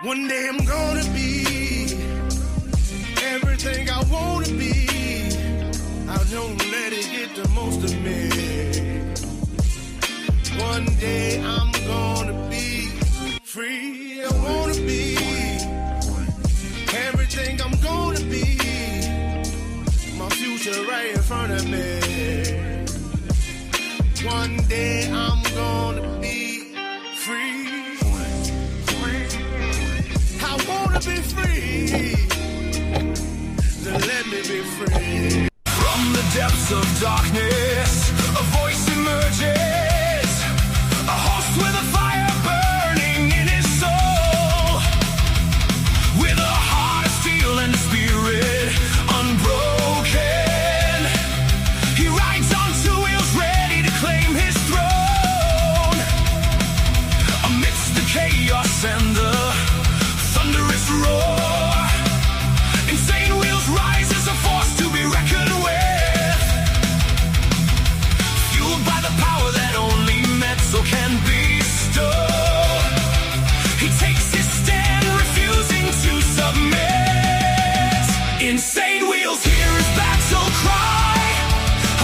One day I'm gonna be everything I wanna be. I don't let it get the most of me. One day I'm gonna be free. I wanna be everything I'm gonna be. My future right in front of me. One day I'm gonna be free. I wanna be free. Then let me be free. From the depths of darkness, a voice emerges. A host with a fire burning in his soul. With a heart of steel and a spirit unbroken. He rides on two wheels ready to claim his throne. Amidst the chaos and the thunderous roar, insane wheels rise as a force to be reckoned with. Fueled by the power that only metal can bestow. He takes his stand, refusing to submit. Insane wheels hear his battle cry.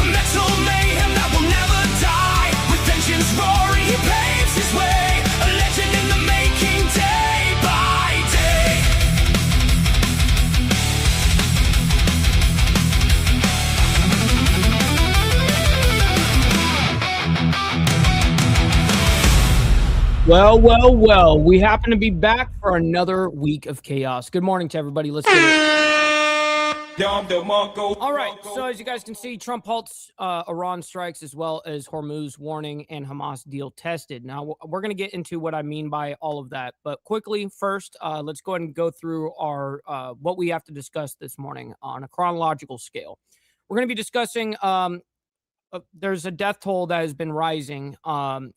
A metal mayhem that will never die. With vengeance roaring, he paves his way. A legend in the making, day by day. Well, we happen to be back for another week of chaos. Good morning to everybody. Let's get it. All right, so as you guys can see, Trump halts Iran strikes as well as Hormuz warning and Hamas deal tested. Now, we're going to get into what I mean by all of that. But quickly, first, let's go ahead and go through our what we have to discuss this morning on a chronological scale. We're going to be discussing there's a death toll that has been rising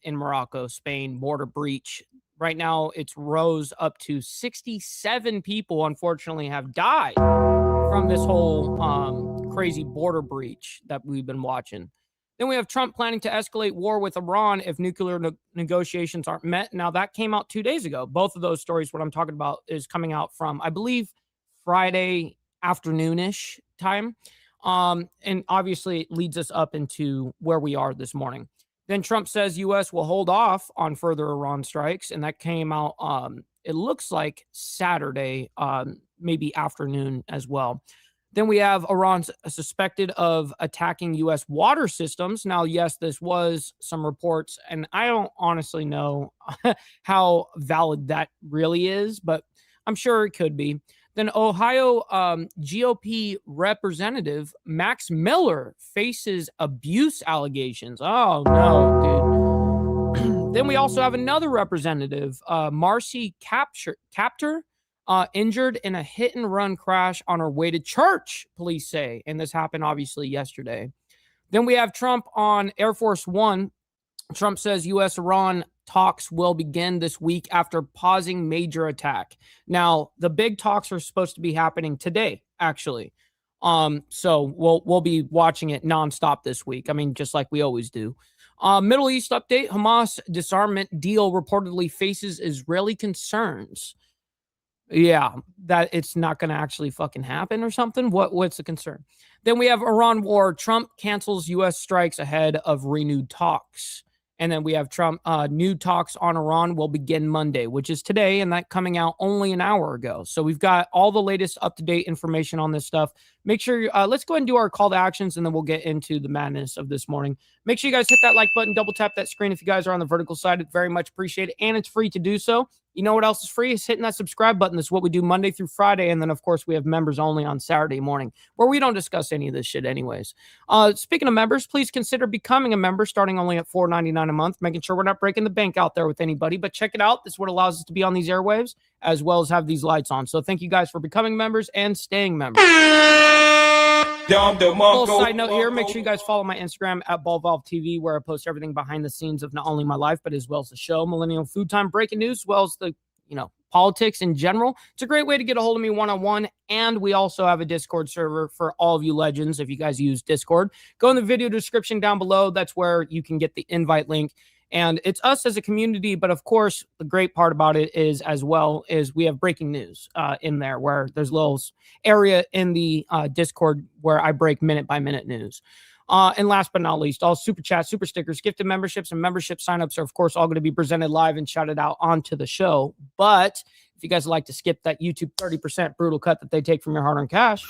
in Morocco, Spain, border breach. Right now, it's rose up to 67 people, unfortunately, have died from this whole crazy border breach that we've been watching. Then we have Trump planning to escalate war with Iran if nuclear negotiations aren't met. Now, that came out 2 days ago. Both of those stories, what I'm talking about, is coming out from, I believe, Friday afternoon-ish time. And obviously it leads us up into where we are this morning. Then Trump says U.S. will hold off on further Iran strikes, and that came out, it looks like Saturday, maybe afternoon as well. Then we have Iran suspected of attacking U.S. water systems. Now, yes, this was some reports, and I don't honestly know how valid that really is, but I'm sure it could be. Then Ohio GOP representative Max Miller faces abuse allegations. Oh, no, dude. Then we also have another representative, Marcy Captor, injured in a hit-and-run crash on her way to church, police say. And this happened, obviously, yesterday. Then we have Trump on Air Force One. Trump says U.S.-Iran talks will begin this week after pausing major attack. Now, the big talks are supposed to be happening today, actually. So we'll be watching it nonstop this week. I mean, just like we always do. Middle East update: Hamas disarmament deal reportedly faces Israeli concerns. Yeah, that it's not going to actually fucking happen or something. What's the concern? Then we have Iran war. Trump cancels U.S. strikes ahead of renewed talks. And then we have Trump, new talks on Iran will begin Monday, which is today, and that coming out only an hour ago. So we've got all the latest up-to-date information on this stuff. Make sure, let's go ahead and do our call to actions, and then we'll get into the madness of this morning. Make sure you guys hit that like button, double tap that screen if you guys are on the vertical side. It's very much appreciated, and it's free to do so. You know what else is free? Is hitting that subscribe button. This is what we do Monday through Friday. And then, of course, we have members only on Saturday morning, where we don't discuss any of this shit anyways. Speaking of members, please consider becoming a member starting only at $4.99 a month, making sure we're not breaking the bank out there with anybody. But check it out. This is what allows us to be on these airwaves, as well as have these lights on. So thank you guys for becoming members and staying members. Little side note here, make sure you guys follow my Instagram at BallValveTV, where I post everything behind the scenes of not only my life, but as well as the show, Millennial Food Time, breaking news, as well as the, politics in general. It's a great way to get a hold of me one-on-one. And we also have a Discord server for all of you legends. If you guys use Discord, go in the video description down below. That's where you can get the invite link. And it's us as a community, but of course, the great part about it is as well is we have breaking news in there where there's a little area in the Discord where I break minute by minute news. And last but not least, all super chats, super stickers, gifted memberships, and membership signups are, of course, all going to be presented live and shouted out onto the show. But if you guys like to skip that YouTube 30% brutal cut that they take from your hard-earned cash,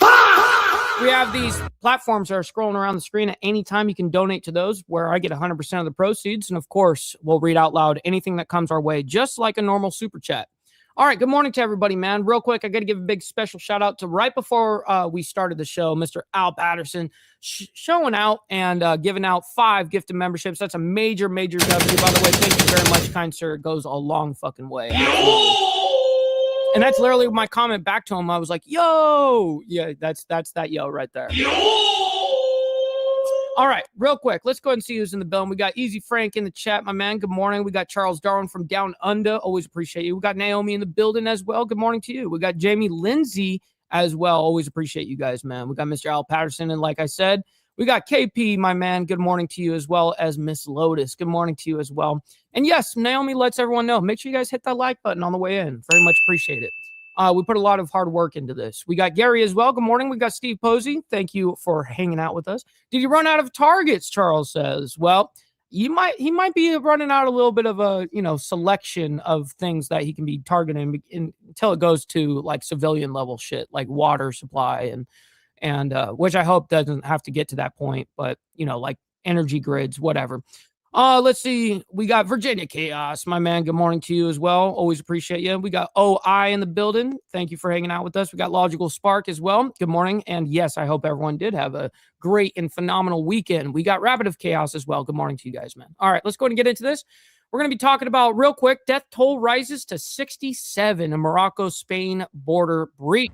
we have these platforms that are scrolling around the screen at any time. You can donate to those where I get 100% of the proceeds. And of course, we'll read out loud anything that comes our way, just like a normal super chat. All right. Good morning to everybody, man. Real quick, I got to give a big special shout out to right before we started the show, Mr. Al Patterson showing out and giving out 5 gifted memberships. That's a major, major W. By the way, thank you very much, kind sir. It goes a long fucking way. And that's literally my comment back to him. I was like, yo, yeah, that's that yo right there. All right, real quick, let's go ahead and see who's in the building. We got Easy Frank in the chat, my man. Good morning. We got Charles Darwin from Down Under. Always appreciate you. We got Naomi in the building as well. Good morning to you. We got Jamie Lindsay as well. Always appreciate you guys, man. We got Mr. Al Patterson. And like I said, we got KP, my man. Good morning to you, as well as Miss Lotus. Good morning to you as well. And yes, Naomi lets everyone know. Make sure you guys hit that like button on the way in. Very much appreciate it. We put a lot of hard work into this. We got Gary as well. Good morning. We got Steve Posey. Thank you for hanging out with us. Did you run out of targets? Charles says. Well, he might be running out a little bit of a selection of things that he can be targeting until it goes to like civilian level shit, like water supply and which I hope doesn't have to get to that point. But like energy grids, whatever. Let's see. We got Virginia Chaos, my man. Good morning to you as well. Always appreciate you. We got OI in the building. Thank you for hanging out with us. We got Logical Spark as well. Good morning. And yes, I hope everyone did have a great and phenomenal weekend. We got Rabbit of Chaos as well. Good morning to you guys, man. All right, let's go ahead and get into this. We're going to be talking about real quick. Death toll rises to 67 in Morocco-Spain border breach.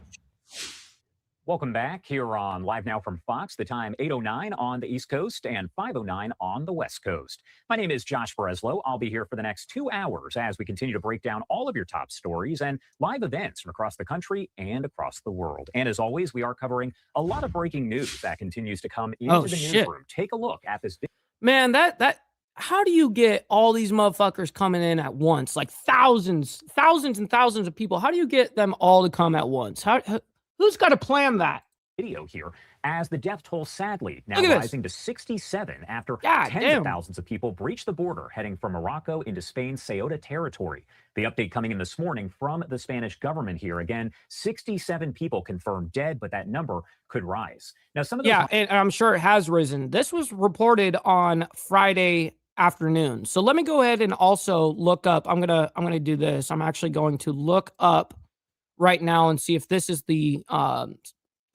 Welcome back here on Live Now from Fox, the time 8:09 on the East Coast and 5:09 on the West Coast. My name is Josh Breslow. I'll be here for the next 2 hours as we continue to break down all of your top stories and live events from across the country and across the world. And as always, we are covering a lot of breaking news that continues to come into the newsroom. Take a look at this video. Man, how do you get all these motherfuckers coming in at once? Like thousands and thousands of people. How do you get them all to come at once? Who's got to plan that? Video here as the death toll sadly now rising to 67 after tens of thousands of people breached the border heading from Morocco into Spain's Ceuta territory. The update coming in this morning from the Spanish government here. Again, 67 people confirmed dead, but that number could rise. Now, some of those and I'm sure it has risen. This was reported on Friday afternoon. So let me go ahead and also look up. I'm gonna do this. I'm actually going to look up right now and see if this is the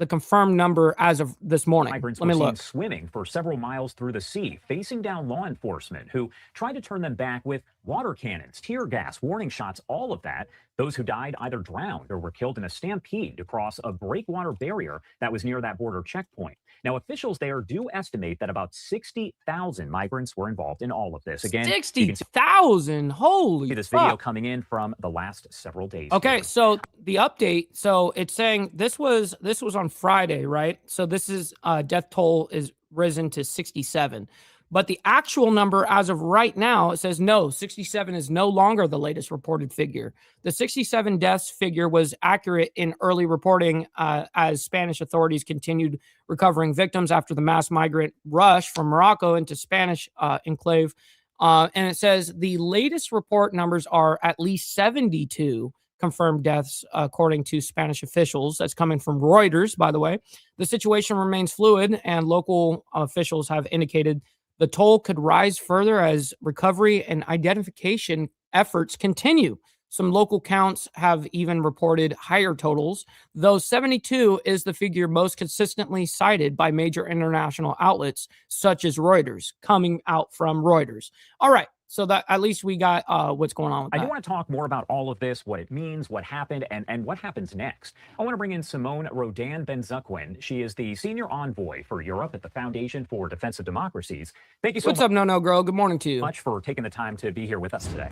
confirmed number as of this morning. Migrants were seen swimming for several miles through the sea, facing down law enforcement who tried to turn them back with water cannons, tear gas, warning shots, all of that. Those who died either drowned or were killed in a stampede to cross a breakwater barrier that was near that border checkpoint. Now, officials there do estimate that about 60,000 migrants were involved in all of this. Again, 60,000. Holy this fuck. video coming in from the last several days. Okay, here. so the update. So it's saying this was on Friday, right? So this is death toll is risen to 67. But the actual number as of right now, it says no, 67 is no longer the latest reported figure. The 67 deaths figure was accurate in early reporting as Spanish authorities continued recovering victims after the mass migrant rush from Morocco into Spanish enclave. And it says the latest report numbers are at least 72 confirmed deaths, according to Spanish officials. That's coming from Reuters, by the way. The situation remains fluid, and local officials have indicated the toll could rise further as recovery and identification efforts continue. Some local counts have even reported higher totals, though 72 is the figure most consistently cited by major international outlets, such as Reuters, coming out from Reuters. All right. So that at least we got what's going on with that. I do want to talk more about all of this, what it means, what happened, and what happens next. I want to bring in Simone Rodan-Benzuquin. She is the senior envoy for Europe at the Foundation for Defense of Democracies. Thank you so much. What's up, No Girl? Good morning to you. Much for taking the time to be here with us today.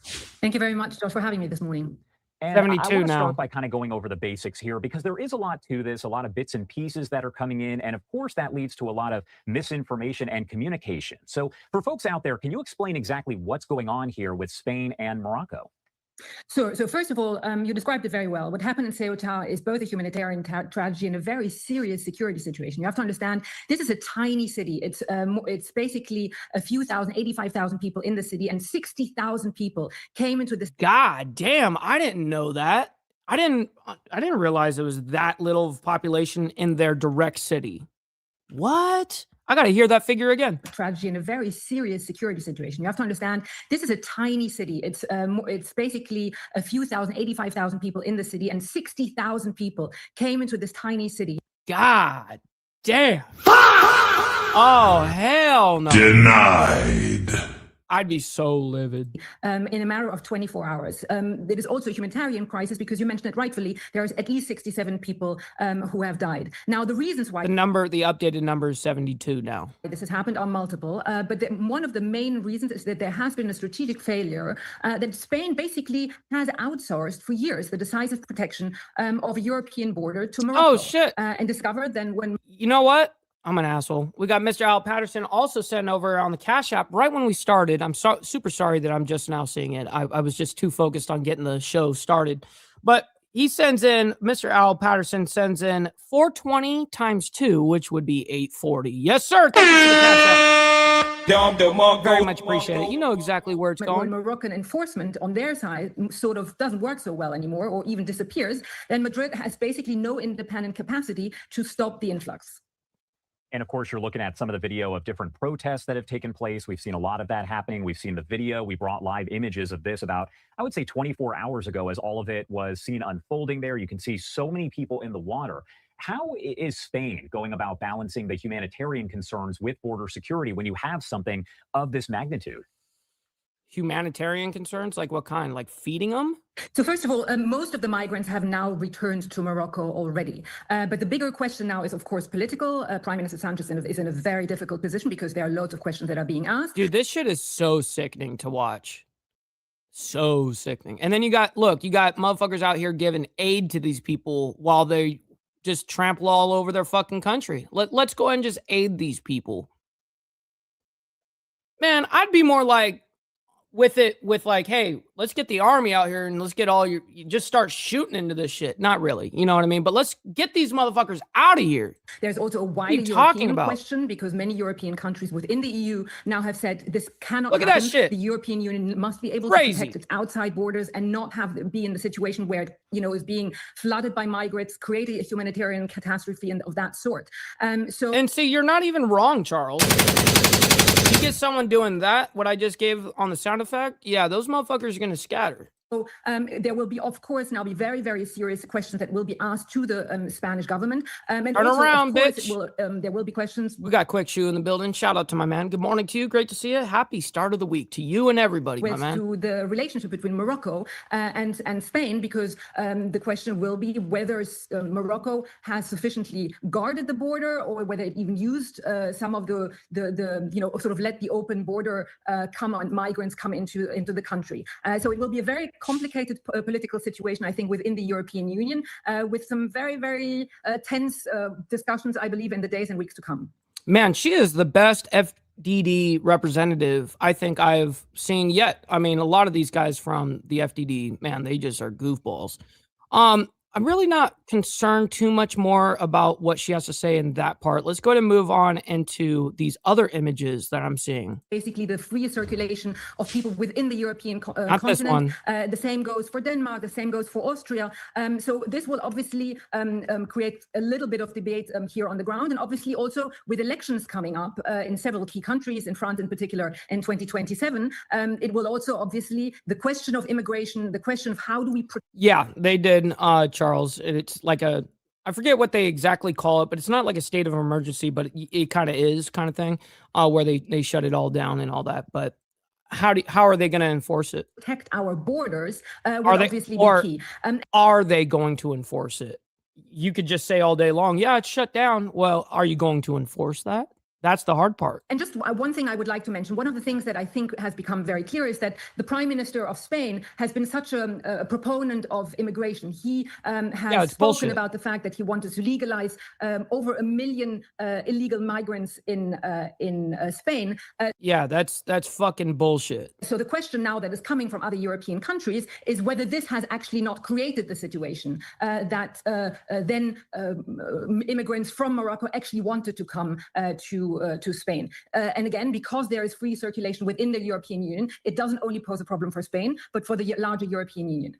Thank you very much, Josh, for having me this morning. And I 72 want to now. start by kind of going over the basics here because there is a lot to this, a lot of bits and pieces that are coming in. And of course, that leads to a lot of misinformation and communication. So, for folks out there, can you explain exactly what's going on here with Spain and Morocco? So first of all, you described it very well. What happened in Ceuta is both a humanitarian tragedy and a very serious security situation. You have to understand, this is a tiny city. It's basically a few thousand, 85,000 people in the city, and 60,000 people came into this. God damn, I didn't know that. I didn't realize it was that little population in their direct city. What? I got to hear that figure again. Tragedy and a very serious security situation. You have to understand, this is a tiny city. It's basically a few thousand, 85,000 people in the city, and 60,000 people came into this tiny city. God damn. Oh, hell no. Denied. I'd be so livid. In a matter of 24 hours. It is also a humanitarian crisis because you mentioned it rightfully. There's at least 67 people who have died. Now, the reasons why The updated number is 72 now. this has happened are multiple, but one of the main reasons is that there has been a strategic failure that Spain basically has outsourced for years the decisive protection of a European border to Morocco. Oh, shit. And discovered then when You know what? I'm an asshole. We got Mr. Al Patterson also sent over on the Cash App right when we started. I'm super sorry that I'm just now seeing it. I was just too focused on getting the show started. But he sends in, Mr. Al Patterson sends in 420 times 2, which would be 840. Yes, sir. Thank you for the Cash App. Very much appreciate it. You know exactly where it's when going. Moroccan enforcement on their side sort of doesn't work so well anymore, or even disappears, then Madrid has basically no independent capacity to stop the influx. And of course, you're looking at some of the video of different protests that have taken place. We've seen a lot of that happening. We've seen the video. We brought live images of this about, I would say, 24 hours ago as all of it was seen unfolding there. You can see so many people in the water. How is Spain going about balancing the humanitarian concerns with border security when you have something of this magnitude? Humanitarian concerns? Like what kind? Like feeding them? So first of all, most of the migrants have now returned to Morocco already. But the bigger question now is, of course, political. Prime Minister Sanchez is in a very difficult position because there are loads of questions that are being asked. Dude, this shit is so sickening to watch. So sickening. And then you got motherfuckers out here giving aid to these people while they just trample all over their fucking country. Let's go ahead and just aid these people. Man, I'd be more like, with like, hey, let's get the army out here and let's get you just start shooting into this shit. Not really, you know what I mean? But let's get these motherfuckers out of here. There's also a wider European question because many European countries within the EU now have said this cannot happen. Look at that shit. The European Union must be able to protect its outside borders and not be in the situation where it, is being flooded by migrants, creating a humanitarian catastrophe and of that sort. And see, you're not even wrong, Charles. You get someone doing that, what I just gave on the sound effect, yeah, those motherfuckers are going to scatter. So there will be, of course, now very, very serious questions that will be asked to the Spanish government. And Turn also, around, of course, bitch. There will be questions. We got Quick Shoe in the building. Shout out to my man. Good morning to you. Great to see you. Happy start of the week to you and everybody, my man. To the relationship between Morocco and Spain, because the question will be whether Morocco has sufficiently guarded the border or whether it even used some of the sort of let the open border migrants come into the country. So it will be a very complicated political situation, I think, within the European Union, with some very, very tense discussions, I believe, in the days and weeks to come. Man, she is the best FDD representative I think I've seen yet. I mean, a lot of these guys from the FDD, man, they just are goofballs. I'm really not concerned too much more about what she has to say in that part. Let's go ahead and move on into these other images that I'm seeing. Basically, the free circulation of people within the European Not continent. this one. The same goes for Denmark. The same goes for Austria. So this will obviously create a little bit of debate here on the ground. And obviously also with elections coming up in several key countries, in France in particular, in 2027, it will also obviously the question of immigration, the question of how do we... Yeah, they did, Charles. It's like I forget what they exactly call it, but it's not like a state of emergency, but it kind of is kind of thing where they shut it all down and all that. But how are they going to enforce it? Protect our borders will obviously be key. Are they going to enforce it? You could just say all day long, yeah, it's shut down. Well, are you going to enforce that? That's the hard part. And just one thing I would like to mention, one of the things that I think has become very clear is that the Prime Minister of Spain has been such a proponent of immigration. He has spoken about the fact that he wanted to legalize over 1 million illegal migrants in Spain. Yeah, that's fucking bullshit. So the question now that is coming from other European countries is whether this has actually not created the situation that then immigrants from Morocco actually wanted to come to Spain. And again, because there is free circulation within the European Union, it doesn't only pose a problem for Spain, but for the larger European Union.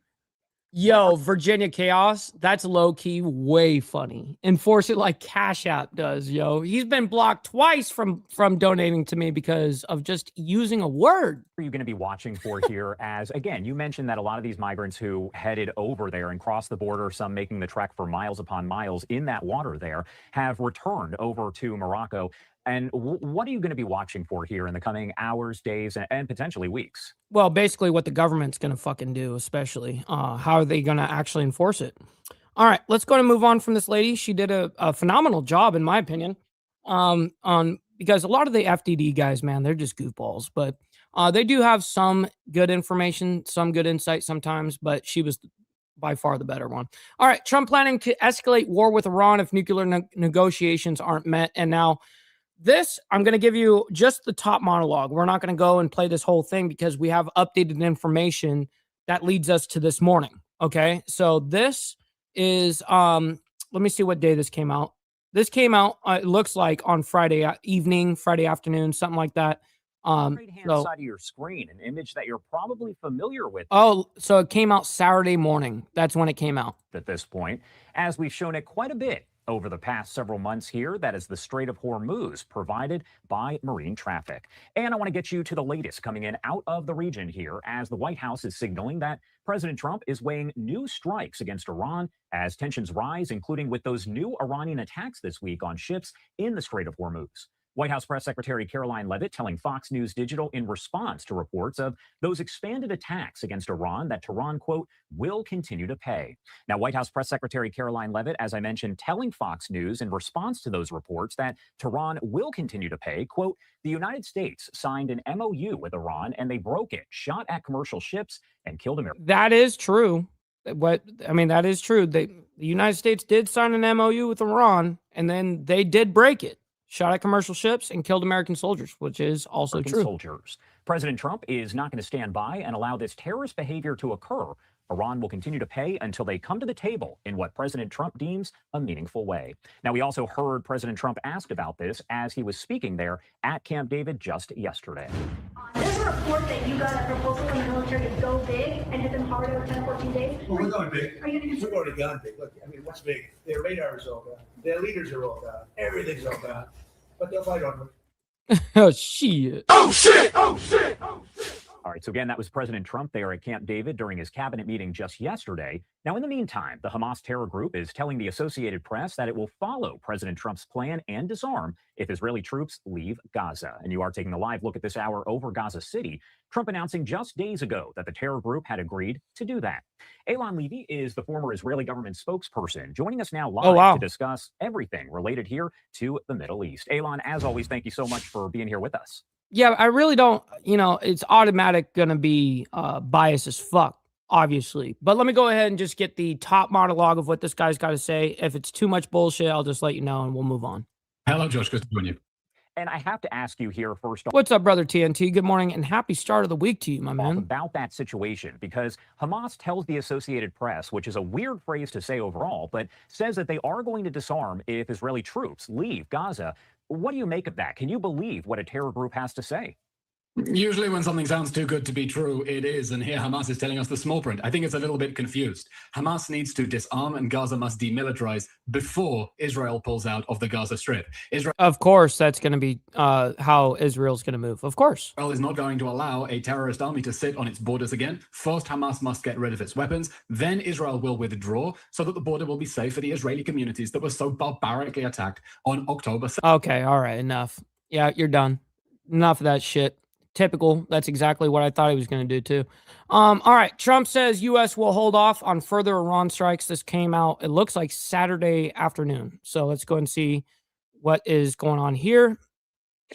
Yo, Virginia Chaos, that's low-key way funny. Enforce it like Cash App does, yo. He's been blocked twice from donating to me because of just using a word. Are you going to be watching for here as, again, you mentioned that a lot of these migrants who headed over there and crossed the border, some making the trek for miles upon miles in that water there, have returned over to Morocco. And what are you going to be watching for here in the coming hours, days, and potentially weeks? Well, basically what the government's going to fucking do, especially. How are they going to actually enforce it? All right, let's go and move on from this lady. She did a phenomenal job, in my opinion, because a lot of the FDD guys, man, they're just goofballs. But they do have some good information, some good insight sometimes, but she was by far the better one. All right, Trump planning to escalate war with Iran if nuclear negotiations aren't met. And now this, I'm going to give you just the top monologue. We're not going to go and play this whole thing because we have updated information that leads us to this morning. Okay. So this is, let me see what day this came out. This came out, it looks like on Friday evening, Friday afternoon, something like that. Right-hand side of your screen, an image that you're probably familiar with. Oh, so it came out Saturday morning. That's when it came out. At this point, as we've shown it quite a bit over the past several months here, that is the Strait of Hormuz provided by marine traffic. And I want to get you to the latest coming in out of the region here as the White House is signaling that President Trump is weighing new strikes against Iran as tensions rise, including with those new Iranian attacks this week on ships in the Strait of Hormuz. White House Press Secretary Caroline Leavitt telling Fox News Digital in response to reports of those expanded attacks against Iran that Tehran, quote, will continue to pay. Now, White House Press Secretary Caroline Leavitt, as I mentioned, telling Fox News in response to those reports that Tehran will continue to pay, quote, the United States signed an MOU with Iran and they broke it, shot at commercial ships and killed Americans. That is true. That is true. The United States did sign an MOU with Iran and then they did break it. Shot at commercial ships and killed American soldiers, which is also true. Soldiers. President Trump is not going to stand by and allow this terrorist behavior to occur. Iran will continue to pay until they come to the table in what President Trump deems a meaningful way. Now, we also heard President Trump asked about this as he was speaking there at Camp David just yesterday. There's a report that you got a proposal from the military to go big and hit them hard over 10, 14 days. Well, we're going big. Are you going to We've already gone big. Look, what's big? Their radar is all gone. Their leaders are all gone. Everything's all gone. But they'll fight on it. Oh, shit. Oh, shit! Oh, shit! Oh, shit! All right, so again, that was President Trump there at Camp David during his cabinet meeting just yesterday. Now, in the meantime, the Hamas terror group is telling the Associated Press that it will follow President Trump's plan and disarm if Israeli troops leave Gaza. And you are taking a live look at this hour over Gaza City. Trump announcing just days ago that the terror group had agreed to do that. Eylon Levy is the former Israeli government spokesperson, joining us now live to discuss everything related here to the Middle East. Eylon, as always, thank you so much for being here with us. Yeah, I really don't, it's automatic going to be biased as fuck, obviously. But let me go ahead and just get the top monologue of what this guy's got to say. If it's too much bullshit, I'll just let you know and we'll move on. Hello, Josh. Good to join you. And I have to ask you here first. What's up, brother TNT? Good morning and happy start of the week to you, my man. About that situation, because Hamas tells the Associated Press, which is a weird phrase to say overall, but says that they are going to disarm if Israeli troops leave Gaza. What do you make of that? Can you believe what a terror group has to say? Usually when something sounds too good to be true, it is. And here Hamas is telling us the small print. I think it's a little bit confused. Hamas needs to disarm and Gaza must demilitarize before Israel pulls out of the Gaza Strip. Of course, that's going to be how Israel's going to move. Of course. Israel is not going to allow a terrorist army to sit on its borders again. First, Hamas must get rid of its weapons. Then Israel will withdraw so that the border will be safe for the Israeli communities that were so barbarically attacked on October 7th. Okay, all right, enough. Yeah, you're done. Enough of that shit. Typical. That's exactly what I thought he was going to do too. All right. Trump says U.S. will hold off on further Iran strikes. This came out, it looks like Saturday afternoon. So let's go and see what is going on here.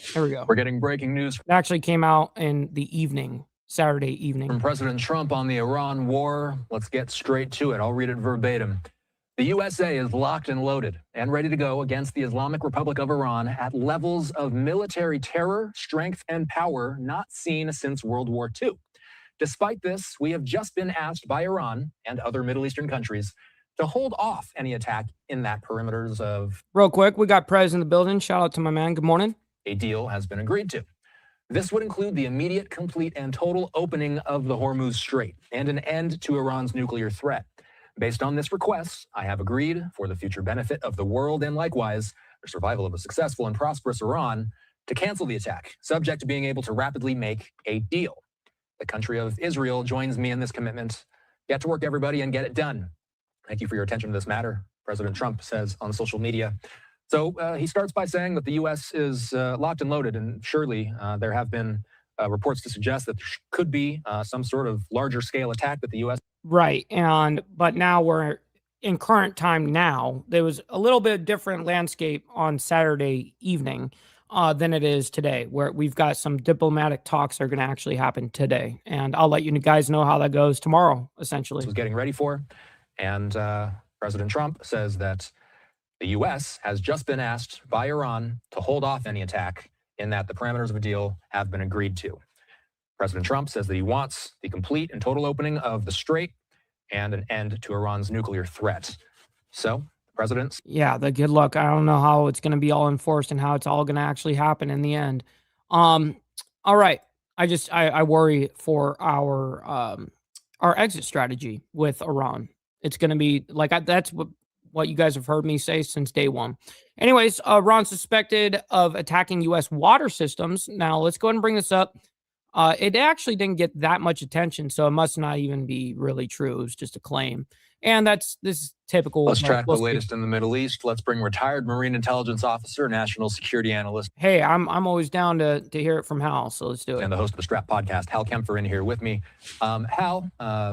Here we go. We're getting breaking news It actually came out in the evening, Saturday evening. from President Trump on the Iran war. Let's get straight to it. I'll read it verbatim. The USA is locked and loaded and ready to go against the Islamic Republic of Iran at levels of military terror, strength, and power not seen since World War II. Despite this, we have just been asked by Iran and other Middle Eastern countries to hold off any attack in that perimeters of. Real quick, we got Prez in the building. Shout out to my man. Good morning. A deal has been agreed to. This would include the immediate, complete, and total opening of the Hormuz Strait and an end to Iran's nuclear threat. Based on this request, I have agreed, for the future benefit of the world and likewise the survival of a successful and prosperous Iran, to cancel the attack, subject to being able to rapidly make a deal. The country of Israel joins me in this commitment. Get to work, everybody, and get it done. Thank you for your attention to this matter, President Trump says on social media. So he starts by saying that the U.S. is locked and loaded, and surely there have been reports to suggest that there could be some sort of larger scale attack that the U.S. Right. But now we're in current time now. There was a little bit different landscape on Saturday evening than it is today, where we've got some diplomatic talks that are going to actually happen today. And I'll let you guys know how that goes tomorrow, essentially. was getting ready for. And President Trump says that the U.S. has just been asked by Iran to hold off any attack, in that the parameters of a deal have been agreed to. President Trump says that he wants the complete and total opening of the strait and an end to Iran's nuclear threat. So, President. Yeah, the good luck. I don't know how it's going to be all enforced and how it's all going to actually happen in the end. All right. I worry for our exit strategy with Iran. It's going to be like that's what you guys have heard me say since day one. Anyways, Iran suspected of attacking U.S. water systems. Now, let's go ahead and bring this up. It actually didn't get that much attention, so it must not even be really true. It was just a claim. And this is typical. Let's track the latest in the Middle East. Let's bring retired Marine intelligence officer, national security analyst. Hey, I'm always down to hear it from Hal, so let's do it. And the host of the Strap podcast, Hal Kempfer, in here with me. Hal,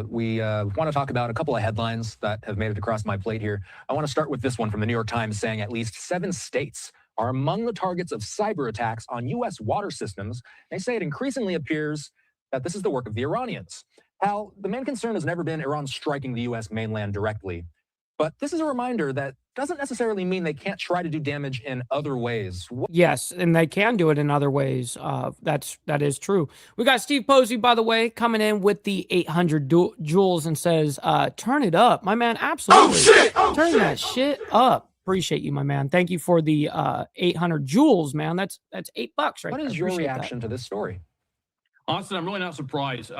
we want to talk about a couple of headlines that have made it across my plate here. I want to start with this one from the New York Times saying at least 7 states are among the targets of cyber attacks on U.S. water systems. They say it increasingly appears that this is the work of the Iranians. Hal, the main concern has never been Iran striking the U.S. mainland directly. But this is a reminder that doesn't necessarily mean they can't try to do damage in other ways. Yes, and they can do it in other ways. That is true. We got Steve Posey, by the way, coming in with the 800 joules and says, turn it up. My man, absolutely. Turn that shit up. Appreciate you, my man. Thank you for the 800 joules, man. That's $8 right there. What is your reaction to this story? Austin, I'm really not surprised.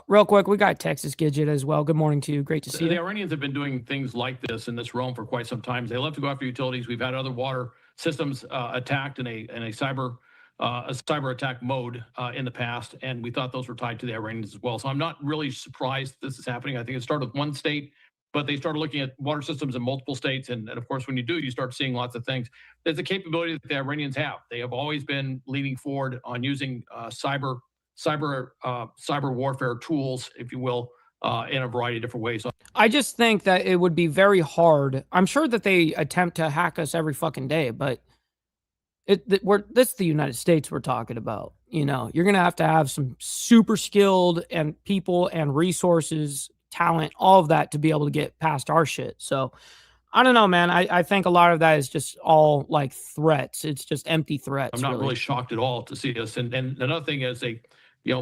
Real quick, we got Texas Gidget as well. Good morning to you. Great to see you. The Iranians have been doing things like this in this realm for quite some time. They love to go after utilities. We've had other water systems attacked in a cyber attack mode in the past, and we thought those were tied to the Iranians as well. So I'm not really surprised this is happening. I think it started with one state, but they started looking at water systems in multiple states. And of course, when you do, you start seeing lots of things. There's a capability that the Iranians have. They have always been leaning forward on using cyber warfare tools, if you will, in a variety of different ways. I just think that it would be very hard. I'm sure that they attempt to hack us every fucking day, but this is the United States we're talking about. You know, you're going to have some super skilled and people and resources, talent, all of that to be able to get past our shit. So I don't know, man. I think a lot of that is just all like threats. It's just empty threats. I'm not really shocked at all to see this. And another thing is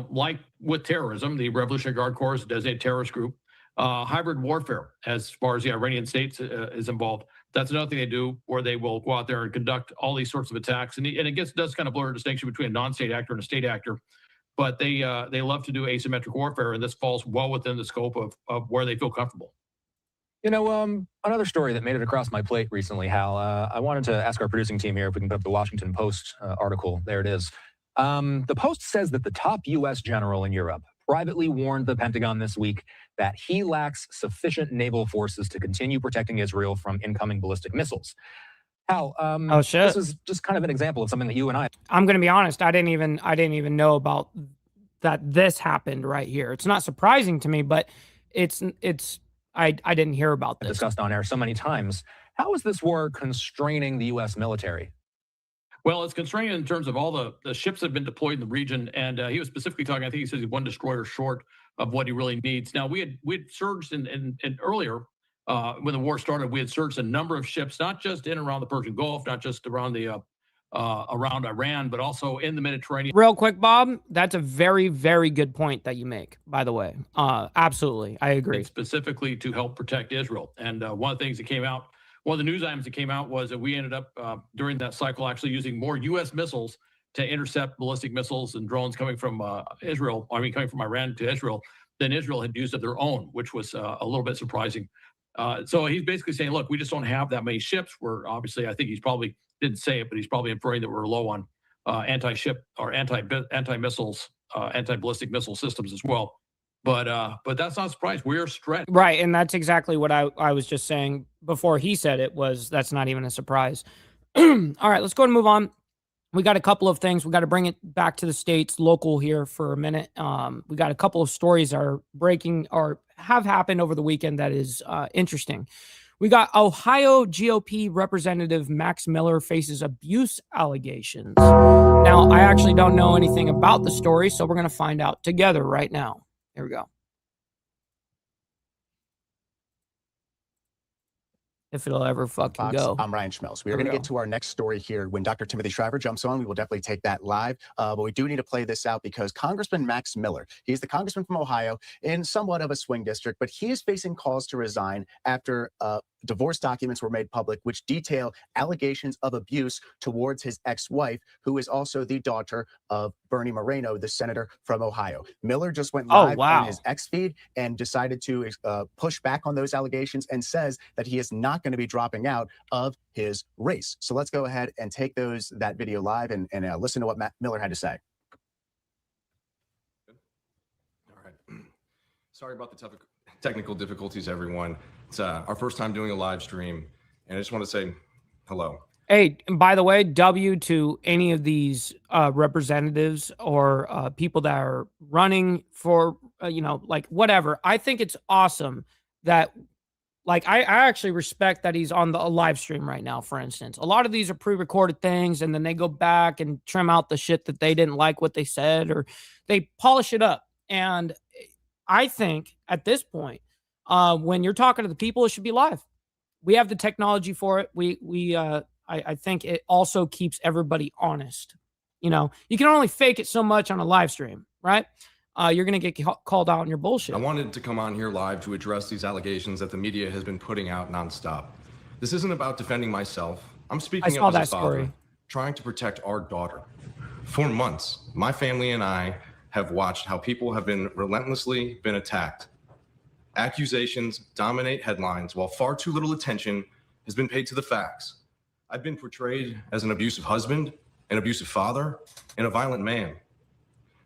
like with terrorism, the Revolutionary Guard Corps is a designated terrorist group. Hybrid warfare, as far as the Iranian states is involved. That's another thing they do, where they will go out there and conduct all these sorts of attacks. And it does kind of blur a distinction between a non-state actor and a state actor. But they love to do asymmetric warfare, and this falls well within the scope of where they feel comfortable. You know, another story that made it across my plate recently, Hal, I wanted to ask our producing team here if we can put up the Washington Post article. There it is. The Post says that the top U.S. general in Europe privately warned the Pentagon this week that he lacks sufficient naval forces to continue protecting Israel from incoming ballistic missiles. Hal, oh shit! This is just kind of an example of something that you and I. I'm going to be honest. I didn't even know about that. This happened right here. It's not surprising to me, but I didn't hear about this. Discussed on air so many times. How is this war constraining the U.S. military? Well, it's concerning in terms of all the ships that have been deployed in the region, and he was specifically talking. I think he says he's one destroyer short of what he really needs. Now, we had surged in earlier when the war started. We had surged a number of ships, not just in and around the Persian Gulf, not just around the around Iran, but also in the Mediterranean. Real quick, Bob, that's a very, very good point that you make, by the way. Absolutely. I agree. Specifically to help protect Israel. And one of the things that came out, one of the news items that came out was that we ended up during that cycle actually using more U.S. missiles to intercept ballistic missiles and drones coming from Israel, I mean, coming from Iran to Israel, than Israel had used of their own, which was a little bit surprising. So he's basically saying, look, we just don't have that many ships. We're obviously, I think he's probably, didn't say it, but he's probably inferring that we're low on anti-ship or anti-missiles, anti-ballistic missile systems as well. But that's not a surprise. We're stretched. Right, and that's exactly what I was just saying before he said it was that's not even a surprise. All right, let's go and move on. We got a couple of things. We got to bring it back to the States, local here for a minute. We got a couple of stories that are breaking or have happened over the weekend that is interesting. We got Ohio GOP Representative Max Miller faces abuse allegations. Now, I actually don't know anything about the story, so we're going to find out together right now. Here we go. If it'll ever fucking go. I'm Ryan Schmelz. We are going to get to our next story here. When Dr. Timothy Shriver jumps on, we will definitely take that live. But we do need to play this out because Congressman Max Miller, he's the congressman from Ohio in somewhat of a swing district, but he is facing calls to resign after divorce documents were made public, which detail allegations of abuse towards his ex-wife, who is also the daughter of Bernie Moreno, the senator from Ohio. Miller just went live on his X feed and decided to push back on those allegations and says that he is not going to be dropping out of his race. So let's go ahead and take that video live and listen to what Miller had to say. All right. Sorry about the technical difficulties, everyone. It's our first time doing a live stream, and I just want to say hello. Hey, by the way, W to any of these representatives or people that are running for, like whatever. I think it's awesome that, like, I actually respect that he's on a live stream right now, for instance. A lot of these are pre-recorded things, and then they go back and trim out the shit that they didn't like what they said, or they polish it up. And I think at this point, when you're talking to the people, it should be live. We have the technology for it. I think it also keeps everybody honest. You know, you can only fake it so much on a live stream, right? You're going to get called out on your bullshit. I wanted to come on here live to address these allegations that the media has been putting out nonstop. This isn't about defending myself. I'm speaking up as a father, trying to protect our daughter. For months, my family and I have watched how people have been relentlessly attacked. Accusations dominate headlines while far too little attention has been paid to the facts. I've been portrayed as an abusive husband, an abusive father, and a violent man.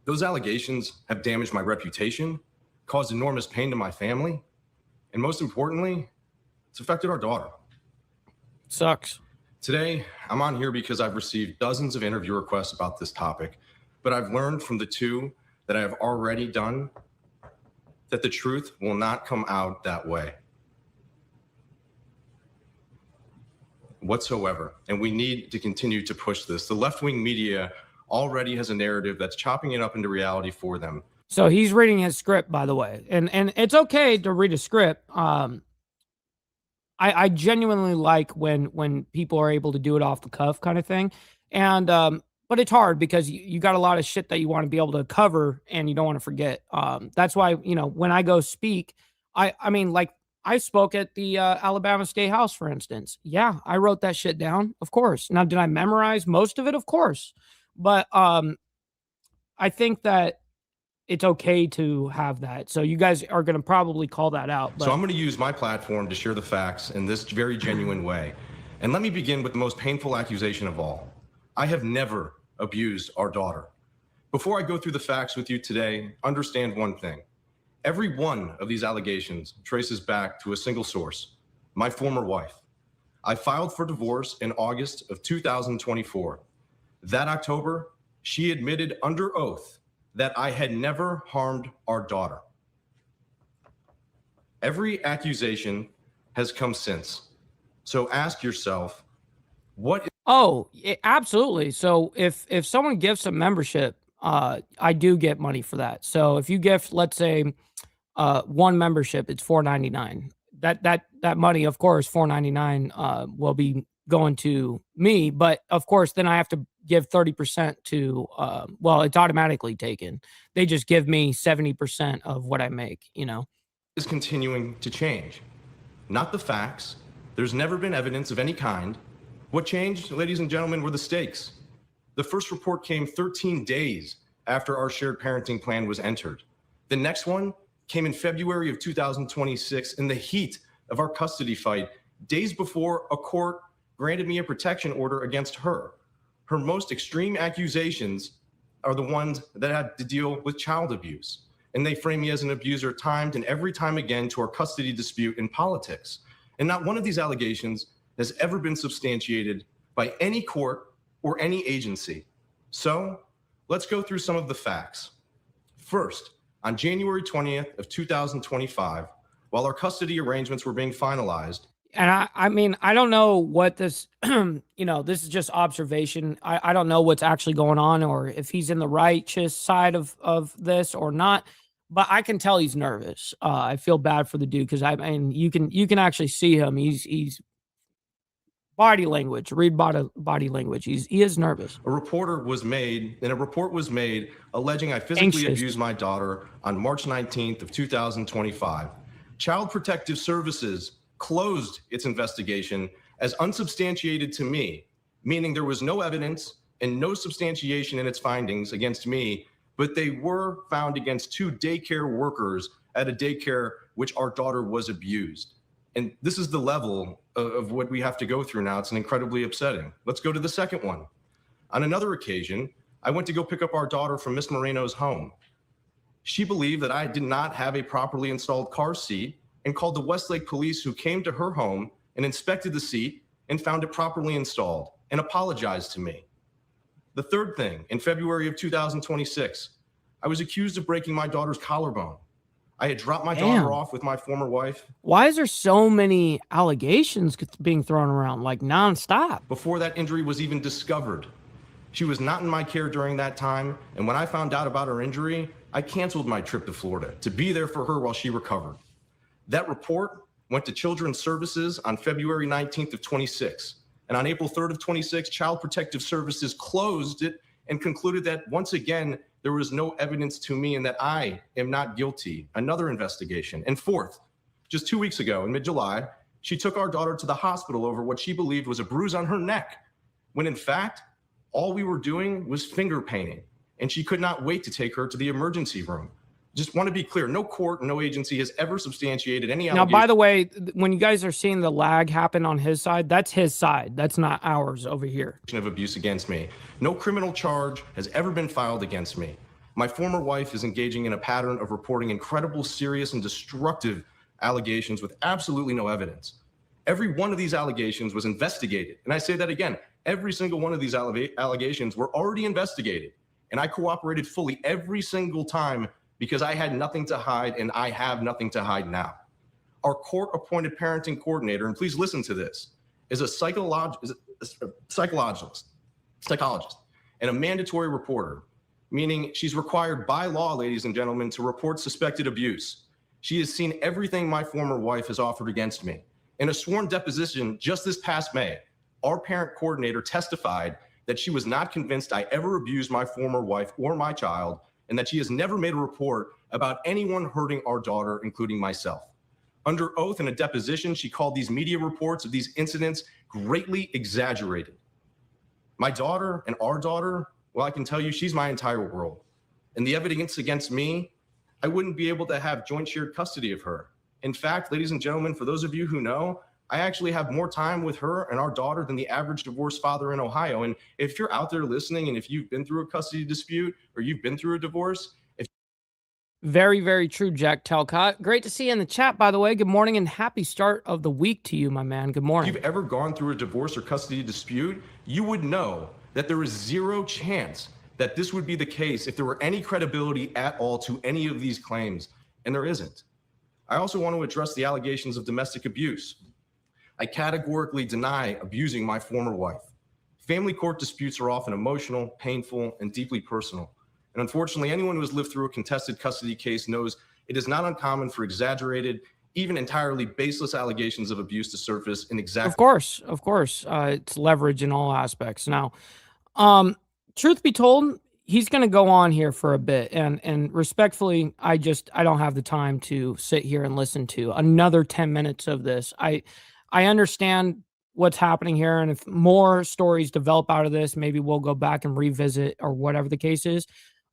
Those allegations have damaged my reputation, caused enormous pain to my family, and most importantly, it's affected our daughter. Sucks. Today, I'm on here because I've received dozens of interview requests about this topic, but I've learned from the two that I have already done that the truth will not come out that way whatsoever. And we need to continue to push this. The left-wing media already has a narrative that's chopping it up into reality for them. So he's reading his script, by the way. And it's okay to read a script. I genuinely like when people are able to do it off the cuff kind of thing. And but it's hard because you got a lot of shit that you want to be able to cover and you don't want to forget. That's why, when I go speak, I mean, like I spoke at the Alabama State House, for instance. Yeah, I wrote that shit down, of course. Now, did I memorize most of it? Of course. But I think that it's okay to have that. So you guys are going to probably call that out. But... So I'm going to use my platform to share the facts in this very genuine way. And let me begin with the most painful accusation of all. I have never abused our daughter. Before I go through the facts with you today, understand one thing. Every one of these allegations traces back to a single source, my former wife. I filed for divorce in August of 2024. That October, she admitted under oath that I had never harmed our daughter. Every accusation has come since. So ask yourself, what Oh, absolutely. So if someone gifts a membership, I do get money for that. So if you gift, let's say, one membership, it's $4.99. That money, of course, $4.99 will be going to me, but of course, then I have to give 30% to well, it's automatically taken. They just give me 70% of what I make, you know. Is continuing to change. Not the facts. There's never been evidence of any kind. What changed, ladies and gentlemen, were the stakes. The first report came 13 days after our shared parenting plan was entered. The next one came in February of 2026 in the heat of our custody fight, days before a court granted me a protection order against her. Her most extreme accusations are the ones that had to deal with child abuse. And they frame me as an abuser timed and every time again to our custody dispute in politics. And not one of these allegations has ever been substantiated by any court or any agency. So let's go through some of the facts. First, on January 20th of 2025, while our custody arrangements were being finalized. And I mean, I don't know what this, you know, this is just observation. I don't know what's actually going on or if he's in the righteous side of this or not, but I can tell he's nervous. I feel bad for the dude because I mean, you can actually see him. He's body language, read body language. He is nervous. A report was made alleging I physically abused my daughter on March 19th of 2025. Child Protective Services closed its investigation as unsubstantiated to me, meaning there was no evidence and no substantiation in its findings against me, but they were found against 2 daycare workers at a daycare which our daughter was abused. And this is the level of what we have to go through now. It's incredibly upsetting. Let's go to the second one. On another occasion, I went to go pick up our daughter from Miss Moreno's home. She believed that I did not have a properly installed car seat and called the Westlake police, who came to her home and inspected the seat and found it properly installed and apologized to me. The third thing, in February of 2026, I was accused of breaking my daughter's collarbone. I had dropped my daughter off with my former wife. Why is there so many allegations being thrown around like nonstop? Before that injury was even discovered. She was not in my care during that time, and when I found out about her injury, I canceled my trip to Florida to be there for her while she recovered. That report went to Children's Services on February 19th of 26, and on April 3rd of 26, Child Protective Services closed it and concluded that once again, there was no evidence to me and that I am not guilty. Another investigation. And fourth, just 2 weeks ago in mid-July, she took our daughter to the hospital over what she believed was a bruise on her neck, when in fact, all we were doing was finger painting, and she could not wait to take her to the emergency room. Just want to be clear, no court, no agency has ever substantiated any allegation. Now, by the way, when you guys are seeing the lag happen on his side, that's his side. That's not ours over here. Of abuse against me. No criminal charge has ever been filed against me. My former wife is engaging in a pattern of reporting incredible, serious, and destructive allegations with absolutely no evidence. Every one of these allegations was investigated. And I say that again, every single one of these allegations were already investigated. And I cooperated fully every single time because I had nothing to hide and I have nothing to hide now. Our court-appointed parenting coordinator, and please listen to this, is a psychologist and a mandatory reporter, meaning she's required by law, ladies and gentlemen, to report suspected abuse. She has seen everything my former wife has offered against me. In a sworn deposition just this past May, our parent coordinator testified that she was not convinced I ever abused my former wife or my child, and that she has never made a report about anyone hurting our daughter, including myself. Under oath in a deposition, she called these media reports of these incidents greatly exaggerated. My daughter and our daughter, well, I can tell you she's my entire world. And the evidence against me, I wouldn't be able to have joint shared custody of her. In fact, ladies and gentlemen, for those of you who know, I actually have more time with her and our daughter than the average divorced father in Ohio. And if you're out there listening and if you've been through a custody dispute or you've been through a divorce. Very, very true, Jack Talcott. Great to see you in the chat, by the way. Good morning and happy start of the week to you, my man. Good morning. If you've ever gone through a divorce or custody dispute, you would know that there is zero chance that this would be the case if there were any credibility at all to any of these claims, and there isn't. I also want to address the allegations of domestic abuse. I categorically deny abusing my former wife. Family court disputes are often emotional, painful, and deeply personal. And unfortunately, anyone who has lived through a contested custody case knows it is not uncommon for exaggerated, even entirely baseless allegations of abuse to surface in exactly. Of course. It's leverage in all aspects. Now, truth be told, he's going to go on here for a bit, and respectfully, I don't have the time to sit here and listen to another 10 minutes of this. I understand what's happening here, and if more stories develop out of this, maybe we'll go back and revisit or whatever the case is.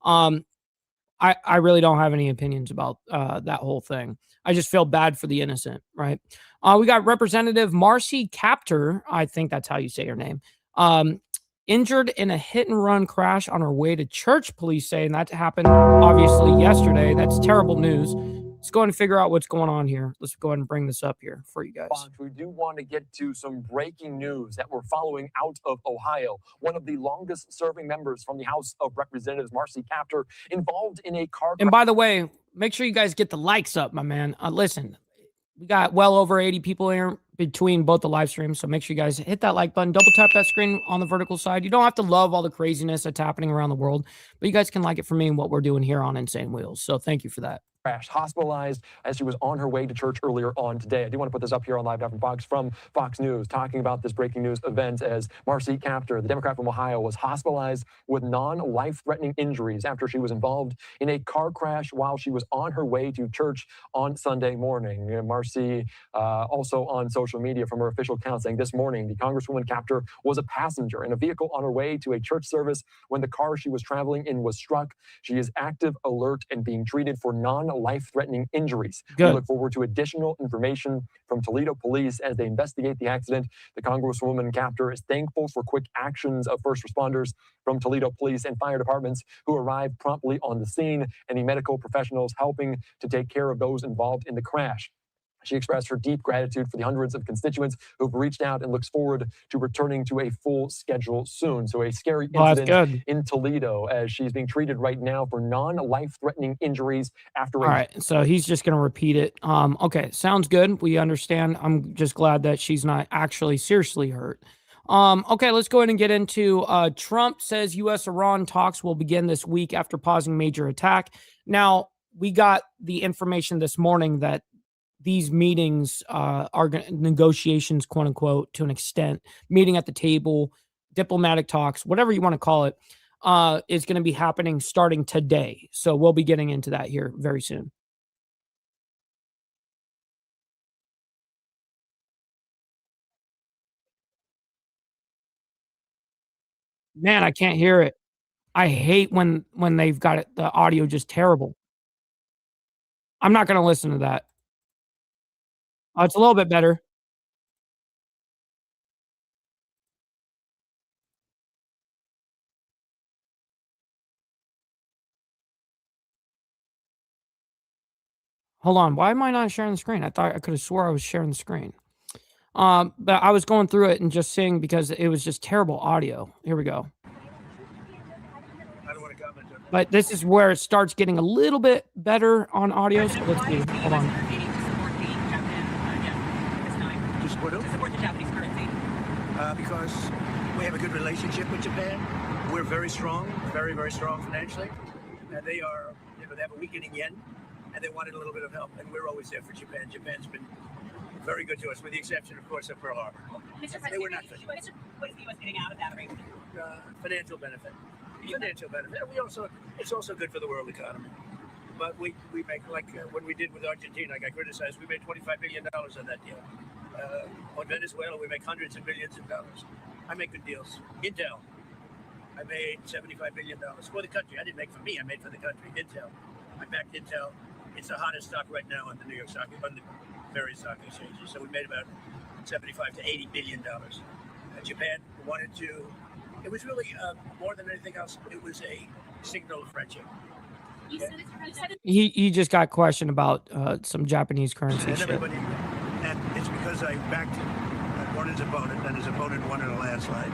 I really don't have any opinions about that whole thing. I just feel bad for the innocent, right? We got Representative Marcy Kaptur, I think that's how you say her name, injured in a hit-and-run crash on her way to church, police say, and that happened, obviously, yesterday. That's terrible news. Let's go ahead and figure out what's going on here. Let's go ahead and bring this up here for you guys. We do want to get to some breaking news that we're following out of Ohio. One of the longest-serving members from the House of Representatives, Marcy Kaptur, involved in a car crash. And by the way, make sure you guys get the likes up, my man. Listen, we got well over 80 people here between both the live streams, so make sure you guys hit that like button, double tap that screen on the vertical side. You don't have to love all the craziness that's happening around the world, but you guys can like it for me and what we're doing here on Insane Wheels. So thank you for that. Crashed, hospitalized as she was on her way to church earlier on today. I do want to put this up here on Live Now from Fox News, talking about this breaking news event as Marcy Kaptur, the Democrat from Ohio, was hospitalized with non-life-threatening injuries after she was involved in a car crash while she was on her way to church on Sunday morning. Marcy also on social media from her official account saying this morning, the Congresswoman Kaptur was a passenger in a vehicle on her way to a church service when the car she was traveling in was struck. She is active, alert, and being treated for non-life-threatening injuries. Good. We look forward to additional information from Toledo police as they investigate the accident. The Congresswoman Kaptur is thankful for quick actions of first responders from Toledo police and fire departments who arrived promptly on the scene, and the medical professionals helping to take care of those involved in the crash. She expressed her deep gratitude for the hundreds of constituents who've reached out and looks forward to returning to a full schedule soon. So a scary incident in Toledo as she's being treated right now for non-life-threatening injuries after. All right, so he's just going to repeat it. Okay, sounds good. We understand. I'm just glad that she's not actually seriously hurt. Okay, let's go ahead and get into Trump says U.S.-Iran talks will begin this week after pausing major attack. Now, we got the information this morning that these meetings are negotiations, quote unquote, to an extent, meeting at the table, diplomatic talks, whatever you want to call it, is going to be happening starting today. So we'll be getting into that here very soon. Man, I can't hear it. I hate when they've got it, the audio just terrible. I'm not going to listen to that. Oh, it's a little bit better. Hold on. Why am I not sharing the screen? I thought I could have swore I was sharing the screen. But I was going through it and just seeing because it was just terrible audio. Here we go. I don't want to comment. But this is where it starts getting a little bit better on audio. So let's see. Hold on. Support the Japanese currency. Because we have a good relationship with Japan. We're very strong, very, very strong financially. And they are, they have a weakening yen, and they wanted a little bit of help. And we're always there for Japan. Japan's been very good to us, with the exception, of course, of Pearl Harbor. Mr. President, they were not what is the U.S. getting out of that arrangement? Financial benefit. Financial benefit. It's also good for the world economy. But we make, like when we did with Argentina, like I criticized, we made $25 billion on that deal. On Venezuela, we make hundreds of millions of dollars. I make good deals. Intel, I made $75 billion for the country. I didn't make for me, I made for the country. Intel, I backed Intel. It's the hottest stock right now on the New York stock, on the various stock exchanges. So we made about $75 to $80 billion. Japan wanted to, it was really more than anything else, it was a signal of friendship. He just got questioned about some Japanese currency and shit. And it's because I backed one his opponent, and his opponent won in a landslide.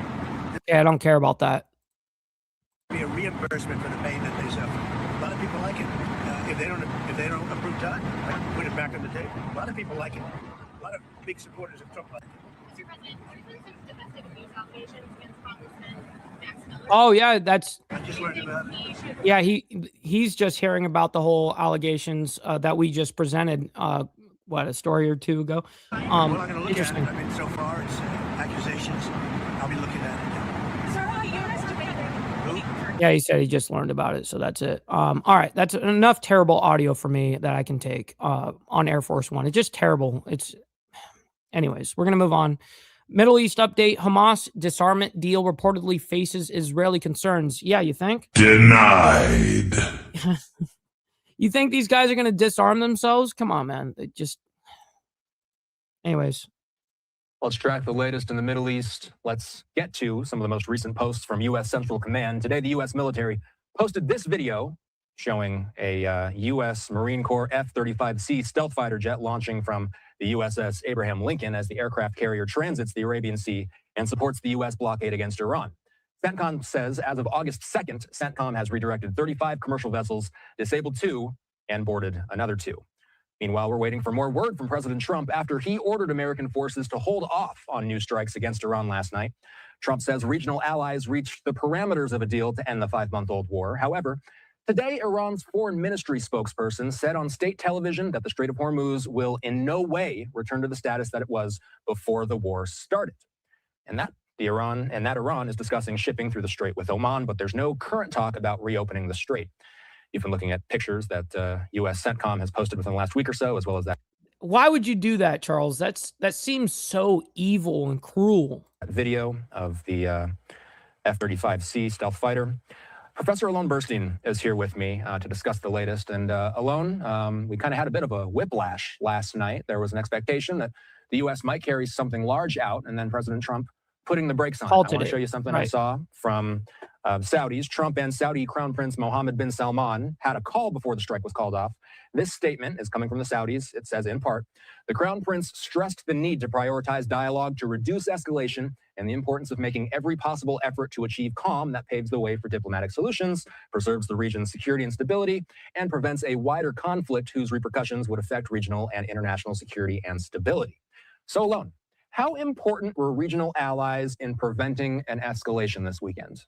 Yeah, I don't care about that. Be a reimbursement for the pain that they suffer. A lot of people like it. If they don't approve time, I put it back on the table. A lot of people like it. A lot of big supporters of Trump like it. Oh yeah, that's. I just learned about it. Yeah, he's just hearing about the whole allegations that we just presented. What, a story or two ago? Well, I'm going to look at it. Interesting. I mean, so far it's accusations. I'll be looking at it. Sir, how you estimated? Yeah, he said he just learned about it, so that's it. All right, that's enough terrible audio for me that I can take on Air Force One. It's just terrible. Anyways, we're gonna move on. Middle East update: Hamas disarmament deal reportedly faces Israeli concerns. Yeah, you think? Denied. You think these guys are gonna disarm themselves? Come on, man. Anyways. Let's track the latest in the Middle East. Let's get to some of the most recent posts from U.S. Central Command. Today, the U.S. military posted this video showing a U.S. Marine Corps F-35C stealth fighter jet launching from the USS Abraham Lincoln as the aircraft carrier transits the Arabian Sea and supports the U.S. blockade against Iran. CENTCOM says as of August 2nd, CENTCOM has redirected 35 commercial vessels, disabled 2, and boarded another 2. Meanwhile, we're waiting for more word from President Trump after he ordered American forces to hold off on new strikes against Iran last night. Trump says regional allies reached the parameters of a deal to end the 5-month-old war. However, today, Iran's foreign ministry spokesperson said on state television that the Strait of Hormuz will in no way return to the status that it was before the war started. And that Iran is discussing shipping through the strait with Oman, but there's no current talk about reopening the strait. You've been looking at pictures that U.S. CENTCOM has posted within the last week or so, as well as that. Why would you do that, Charles? That seems so evil and cruel. Video of the F-35C stealth fighter. Professor Alon Burstein is here with me to discuss the latest. And Alon, we kind of had a bit of a whiplash last night. There was an expectation that the U.S. might carry something large out, and then President Trump putting the brakes on. I want to show you something I saw from Saudis. Trump and Saudi Crown Prince Mohammed bin Salman had a call before the strike was called off. This statement is coming from the Saudis. It says, in part, the Crown Prince stressed the need to prioritize dialogue to reduce escalation and the importance of making every possible effort to achieve calm that paves the way for diplomatic solutions, preserves the region's security and stability, and prevents a wider conflict whose repercussions would affect regional and international security and stability. So, Alon, how important were regional allies in preventing an escalation this weekend?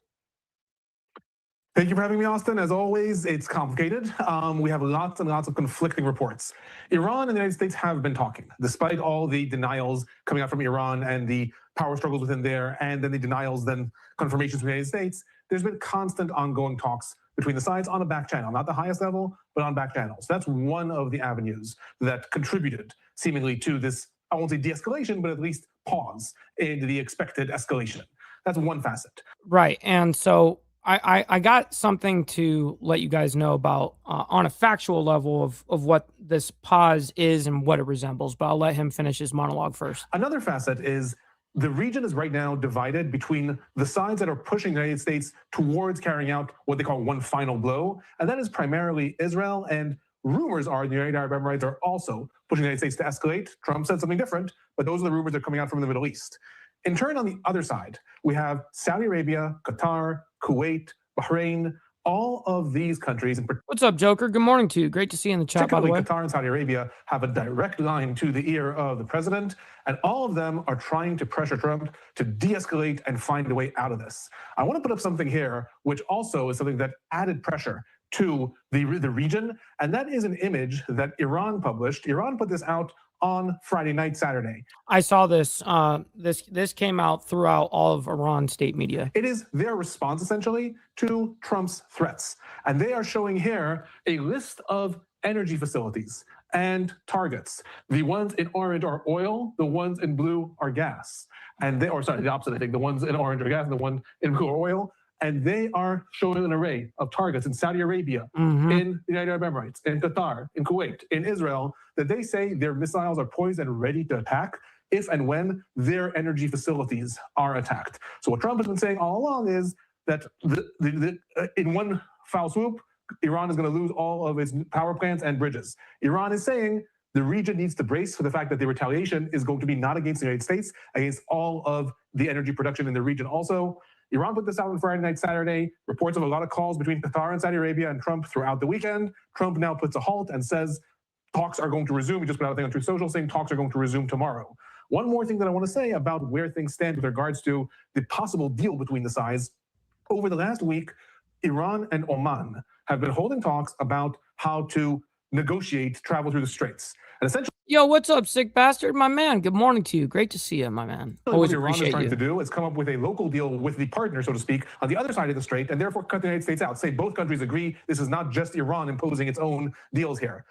Thank you for having me, Austin. As always, it's complicated. We have lots and lots of conflicting reports. Iran and the United States have been talking, despite all the denials coming out from Iran and the power struggles within there, and then the denials, then confirmations from the United States. There's been constant ongoing talks between the sides on a back channel, not the highest level, but on back channels. That's one of the avenues that contributed seemingly to this, I won't say de-escalation, but at least pause in the expected escalation. That's one facet. Right. And so I got something to let you guys know about on a factual level of what this pause is and what it resembles, but I'll let him finish his monologue first. Another facet is the region is right now divided between the sides that are pushing the United States towards carrying out what they call one final blow, and that is primarily Israel, and rumors are the United Arab Emirates are also pushing the United States to escalate. Trump said something different, but those are the rumors that are coming out from the Middle East. In turn, on the other side, we have Saudi Arabia, Qatar, Kuwait, Bahrain, all of these countries. What's up, Joker? Good morning to you. Great to see you in the chat, by the way. Qatar and Saudi Arabia have a direct line to the ear of the president, and all of them are trying to pressure Trump to de-escalate and find a way out of this. I want to put up something here, which also is something that added pressure to the region, and that is an image that Iran published. Iran put this out on Friday night, Saturday. I saw this. This came out throughout all of Iran state media. It is their response, essentially, to Trump's threats. And they are showing here a list of energy facilities and targets. The ones in orange are oil, the ones in blue are gas. And the opposite, I think. The ones in orange are gas, and the one in blue are oil. And they are showing an array of targets in Saudi Arabia, in the United Arab Emirates, in Qatar, in Kuwait, in Israel, that they say their missiles are poised and ready to attack if and when their energy facilities are attacked. So what Trump has been saying all along is that in one foul swoop, Iran is going to lose all of its power plants and bridges. Iran is saying the region needs to brace for the fact that the retaliation is going to be not against the United States, against all of the energy production in the region also. Iran put this out on Friday night, Saturday. Reports of a lot of calls between Qatar and Saudi Arabia and Trump throughout the weekend. Trump now puts a halt and says talks are going to resume. He just put out a thing on Truth Social saying talks are going to resume tomorrow. One more thing that I want to say about where things stand with regards to the possible deal between the sides. Over the last week, Iran and Oman have been holding talks about how to negotiate travel through the Straits. And essentially, yo, what's up, sick bastard? My man, good morning to you. Great to see you, my man. Always what Iran is appreciate trying you. to do is come up with a local deal with the partner, so to speak, on the other side of the strait, and therefore cut the United States out. Say both countries agree this is not just Iran imposing its own deals here.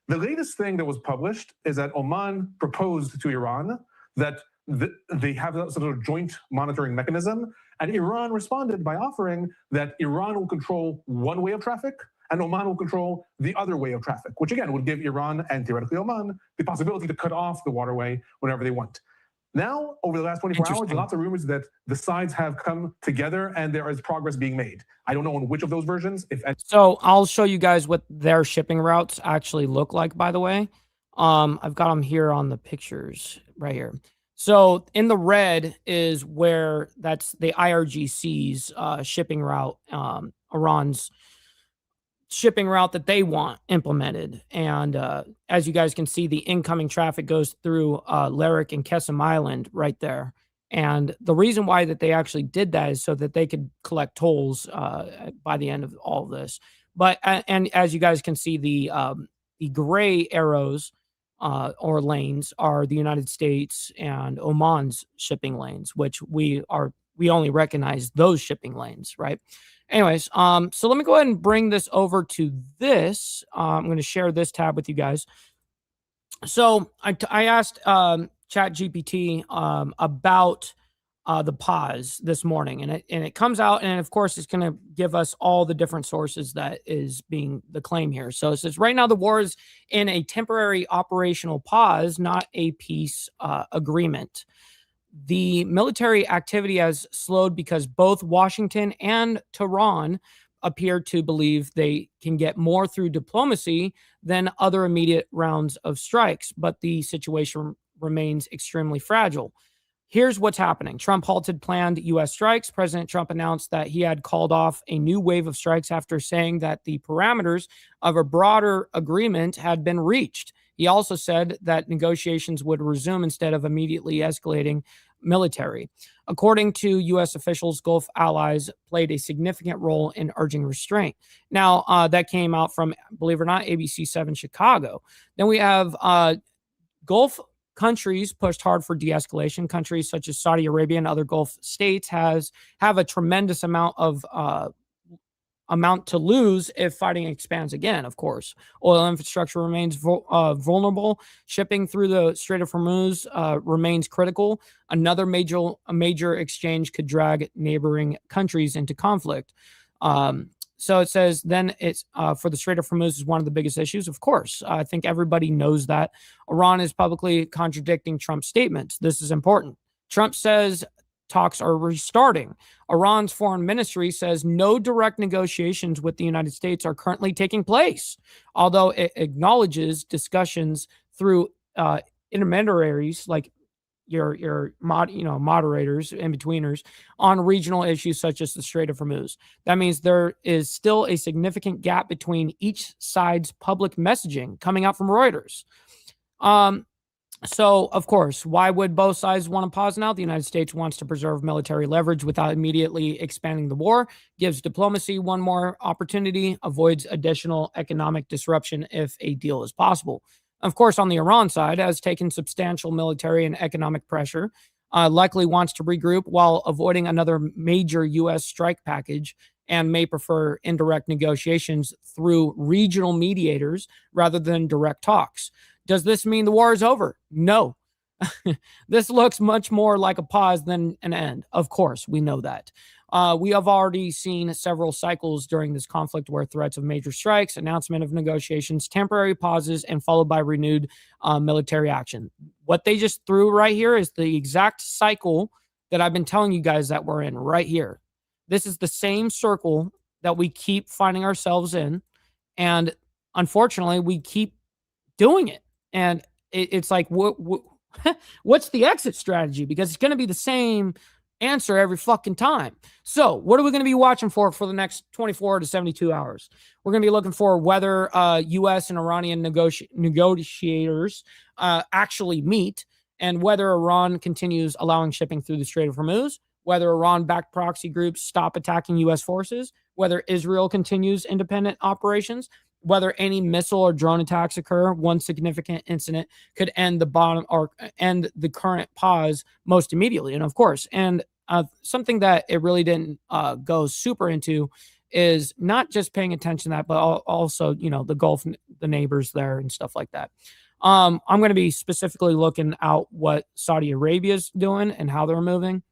The latest thing that was published is that Oman proposed to Iran that they have a sort of joint monitoring mechanism, and Iran responded by offering that Iran will control one way of traffic and Oman will control the other way of traffic, which again would give Iran and theoretically Oman the possibility to cut off the waterway whenever they want. Now, over the last 24 hours, lots of rumors that the sides have come together and there is progress being made. I don't know on which of those versions. So I'll show you guys what their shipping routes actually look like, by the way. I've got them here on the pictures right here. So in the red is where that's the IRGC's shipping route, Iran's shipping route that they want implemented. And as you guys can see, the incoming traffic goes through Larik and Kesem Island right there. And the reason why that they actually did that is so that they could collect tolls by the end of all of this. But and as you guys can see, the gray arrows or lanes are the United States and Oman's shipping lanes, which we only recognize those shipping lanes, right? Anyways, so let me go ahead and bring this over to this. I'm going to share this tab with you guys. So I asked ChatGPT about the pause this morning, and it comes out, and of course, it's going to give us all the different sources that is being the claim here. So it says right now the war is in a temporary operational pause, not a peace agreement. The military activity has slowed because both Washington and Tehran appear to believe they can get more through diplomacy than other immediate rounds of strikes, but the situation remains extremely fragile. Here's what's happening. Trump halted planned U.S. strikes. President Trump announced that he had called off a new wave of strikes after saying that the parameters of a broader agreement had been reached. He also said that negotiations would resume instead of immediately escalating military. According to U.S. officials, Gulf allies played a significant role in urging restraint. Now, that came out from, believe it or not, ABC 7 Chicago. Then we have Gulf countries pushed hard for de-escalation. Countries such as Saudi Arabia and other Gulf states have a tremendous amount to lose if fighting expands again, of course. Oil infrastructure remains vulnerable. Shipping through the Strait of Hormuz remains critical. Another major exchange could drag neighboring countries into conflict. So it says then it's for the Strait of Hormuz is one of the biggest issues. Of course, I think everybody knows that. Iran is publicly contradicting Trump's statements. This is important. Trump says talks are restarting. Iran's foreign ministry says no direct negotiations with the United States are currently taking place, although it acknowledges discussions through intermediaries like your moderators, in-betweeners on regional issues such as the Strait of Hormuz. That means there is still a significant gap between each side's public messaging coming out from Reuters. So, of course, why would both sides want to pause now? The United States wants to preserve military leverage without immediately expanding the war, gives diplomacy one more opportunity, avoids additional economic disruption if a deal is possible. Of course, on the Iran side, has taken substantial military and economic pressure, likely wants to regroup while avoiding another major U.S. strike package and may prefer indirect negotiations through regional mediators rather than direct talks. Does this mean the war is over? No. This looks much more like a pause than an end. Of course, we know that. We have already seen several cycles during this conflict where threats of major strikes, announcement of negotiations, temporary pauses, and followed by renewed military action. What they just threw right here is the exact cycle that I've been telling you guys that we're in right here. This is the same circle that we keep finding ourselves in. And unfortunately, we keep doing it. And it's like, what's the exit strategy? Because it's going to be the same answer every fucking time. So what are we going to be watching for the next 24 to 72 hours? We're going to be looking for whether U.S. and Iranian negotiators actually meet and whether Iran continues allowing shipping through the Strait of Hormuz, whether Iran-backed proxy groups stop attacking U.S. forces, whether Israel continues independent operations, whether any missile or drone attacks occur. One significant incident could end the current pause most immediately. And of course, something that it really didn't go super into is not just paying attention to that, but also, the Gulf, the neighbors there and stuff like that. I'm going to be specifically looking out what Saudi Arabia is doing and how they're moving.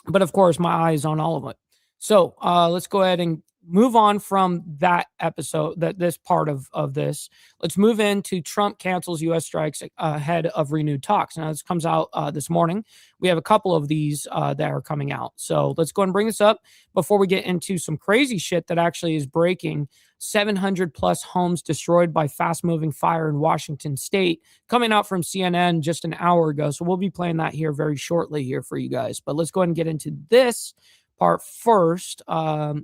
But of course, my eye is on all of it. So let's go ahead and move on from that episode, this part of this. Let's move into Trump cancels U.S. strikes ahead of renewed talks. Now, this comes out this morning. We have a couple of these that are coming out. So let's go and bring this up before we get into some crazy shit that actually is breaking. 700 plus homes destroyed by fast moving fire in Washington state, coming out from CNN just an hour ago. So we'll be playing that here very shortly here for you guys. But let's go ahead and get into this part first. I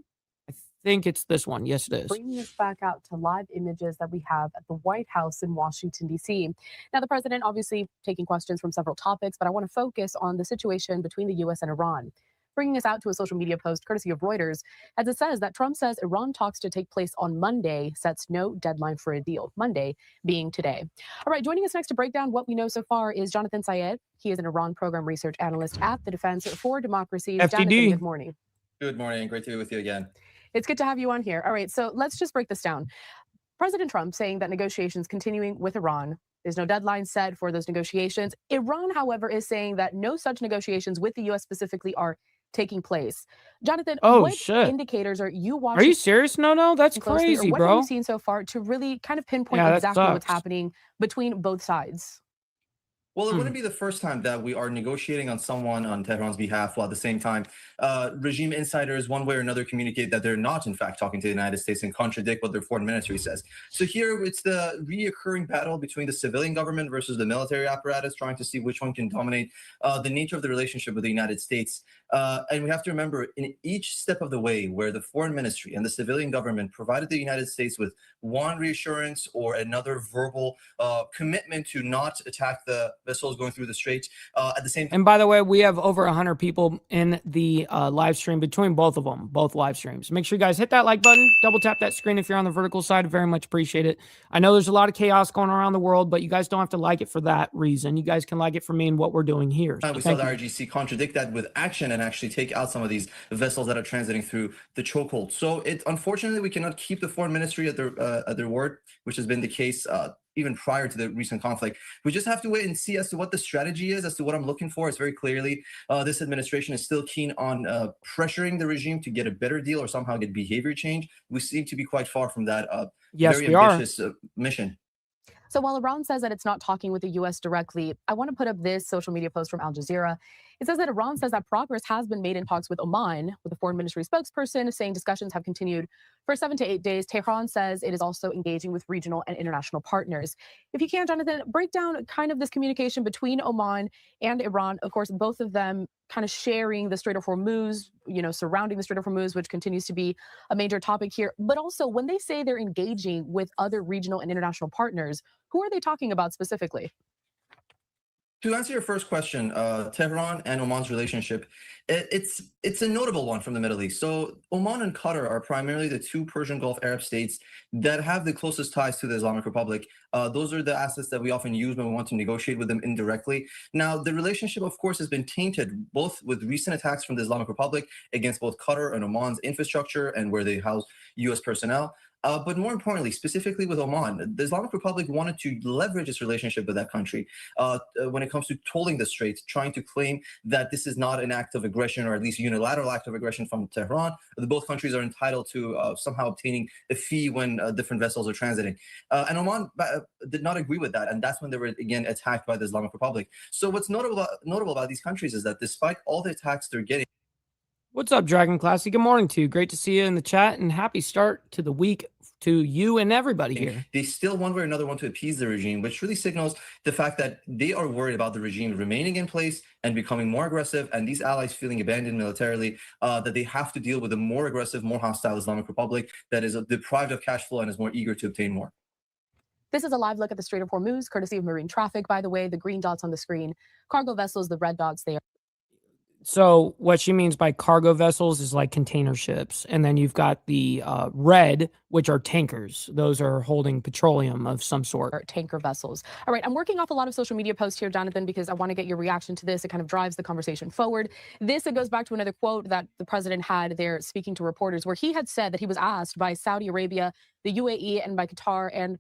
think it's this one. Yes, it is. Bringing us back out to live images that we have at the White House in Washington, D.C. Now, the president obviously taking questions from several topics, but I want to focus on the situation between the U.S. and Iran. Bringing us out to a social media post courtesy of Reuters, as it says that Trump says Iran talks to take place on Monday, sets no deadline for a deal, Monday being today. All right, joining us next to break down what we know so far is Jonathan Syed. He is an Iran program research analyst at the Defense for Democracy. FDD. Jonathan, good morning. Good morning. Great to be with you again. It's good to have you on here. All right, so let's just break this down. President Trump saying that negotiations continuing with Iran. There's no deadline set for those negotiations. Iran, however, is saying that no such negotiations with the U.S. specifically are taking place. Jonathan, what indicators are you watching? Are you serious? No, that's crazy, what bro. have you seen so far to really kind of pinpoint exactly what's happening between both sides? Well, it wouldn't be the first time that we are negotiating on someone on Tehran's behalf, while at the same time, regime insiders, one way or another, communicate that they're not, in fact, talking to the United States and contradict what their foreign ministry says. So here, it's the reoccurring battle between the civilian government versus the military apparatus, trying to see which one can dominate the nature of the relationship with the United States. And we have to remember, in each step of the way where the foreign ministry and the civilian government provided the United States with one reassurance or another verbal commitment to not attack the vessels going through the strait at the same time. And by the way, we have over 100 people in the live stream between both of them, both live streams. Make sure you guys hit that like button, double tap that screen if you're on the vertical side. Very much appreciate it. I know there's a lot of chaos going around the world, but you guys don't have to like it for that reason. You guys can like it for me and what we're doing here. So we saw the RGC contradict that with action and actually take out some of these vessels that are transiting through the chokehold. So unfortunately, we cannot keep the foreign ministry at their word, which has been the case even prior to the recent conflict. We just have to wait and see as to what the strategy is, as to what I'm looking for. It's very clearly this administration is still keen on pressuring the regime to get a better deal or somehow get behavior change. We seem to be quite far from that very ambitious mission. So while Iran says that it's not talking with the U.S. directly, I want to put up this social media post from Al Jazeera. It says that Iran says that progress has been made in talks with Oman, with the foreign ministry spokesperson saying discussions have continued for 7 to 8 days. Tehran says it is also engaging with regional and international partners. If you can, Jonathan, break down kind of this communication between Oman and Iran. Of course, both of them kind of sharing the Strait of Hormuz, surrounding the Strait of Hormuz, which continues to be a major topic here. But also, when they say they're engaging with other regional and international partners, who are they talking about specifically? To answer your first question, Tehran and Oman's relationship, it's a notable one from the Middle East. So Oman and Qatar are primarily the two Persian Gulf Arab states that have the closest ties to the Islamic Republic. Those are the assets that we often use when we want to negotiate with them indirectly. Now, the relationship, of course, has been tainted both with recent attacks from the Islamic Republic against both Qatar and Oman's infrastructure and where they house U.S. personnel. But more importantly, specifically with Oman, the Islamic Republic wanted to leverage its relationship with that country when it comes to tolling the strait, trying to claim that this is not an act of aggression, or at least a unilateral act of aggression from Tehran. Both countries are entitled to somehow obtaining a fee when different vessels are transiting. And Oman did not agree with that. And that's when they were, again, attacked by the Islamic Republic. So what's notable about these countries is that despite all the attacks they're getting. What's up, Dragon Classy? Good morning to you. Great to see you in the chat, and happy start to the week to you and everybody here. They still, one way or another, want to appease the regime, which really signals the fact that they are worried about the regime remaining in place and becoming more aggressive, and these allies feeling abandoned militarily, that they have to deal with a more aggressive, more hostile Islamic Republic that is deprived of cash flow and is more eager to obtain more. This is a live look at the Strait of Hormuz, courtesy of marine traffic, by the way. The green dots on the screen, cargo vessels, the red dots there. So what she means by cargo vessels is like container ships. And then you've got the red, which are tankers. Those are holding petroleum of some sort. Or tanker vessels. All right, I'm working off a lot of social media posts here, Jonathan, because I want to get your reaction to this. It kind of drives the conversation forward. It goes back to another quote that the president had there speaking to reporters, where he had said that he was asked by Saudi Arabia, the UAE, and by Qatar and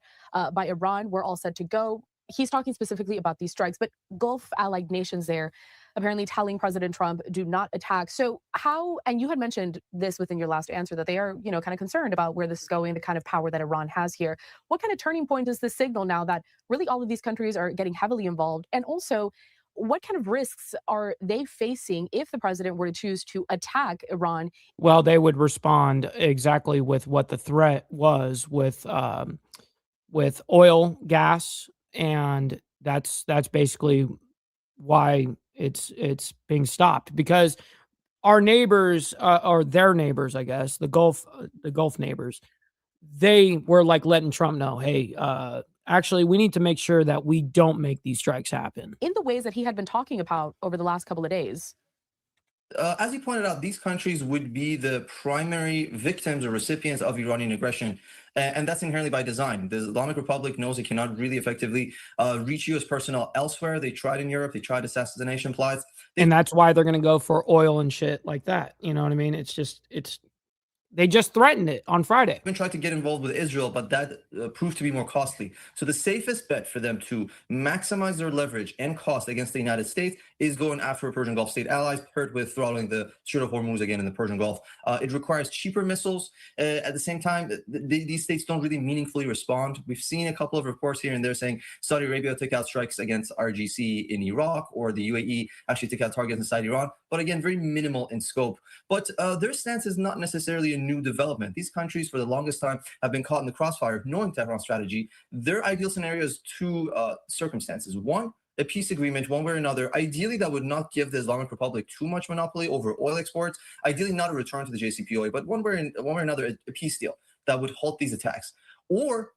by Iran, we're all set to go. He's talking specifically about these strikes, but Gulf allied nations there apparently telling President Trump, do not attack. So how, and you had mentioned this within your last answer, that they are, kind of concerned about where this is going, the kind of power that Iran has here. What kind of turning point is this signal now that really all of these countries are getting heavily involved? And also, what kind of risks are they facing if the president were to choose to attack Iran? Well, they would respond exactly with what the threat was with oil, gas, and that's basically why it's being stopped, because our neighbors or their neighbors, I guess, the Gulf neighbors, they were like letting Trump know, hey, actually, we need to make sure that we don't make these strikes happen. In the ways that he had been talking about over the last couple of days. As you pointed out, these countries would be the primary victims or recipients of Iranian aggression. And that's inherently by design. The Islamic Republic knows it cannot really effectively reach U.S. personnel elsewhere. They tried in Europe. They tried assassination plots. And that's why they're going to go for oil and shit like that. You know what I mean? They just threatened it on Friday. Been trying to get involved with Israel, but that proved to be more costly. So the safest bet for them to maximize their leverage and cost against the United States is going after Persian Gulf state allies, paired with throttling the Strait of Hormuz again in the Persian Gulf. It requires cheaper missiles. At the same time, these states don't really meaningfully respond. We've seen a couple of reports here and there saying Saudi Arabia took out strikes against RGC in Iraq, or the UAE actually took out targets inside Iran. But again, very minimal in scope. But their stance is not necessarily a new development. These countries, for the longest time, have been caught in the crossfire, knowing Tehran's strategy. Their ideal scenario is two circumstances. One, a peace agreement, one way or another. Ideally, that would not give the Islamic Republic too much monopoly over oil exports. Ideally, not a return to the JCPOA, but one way or another, a peace deal that would halt these attacks. Or,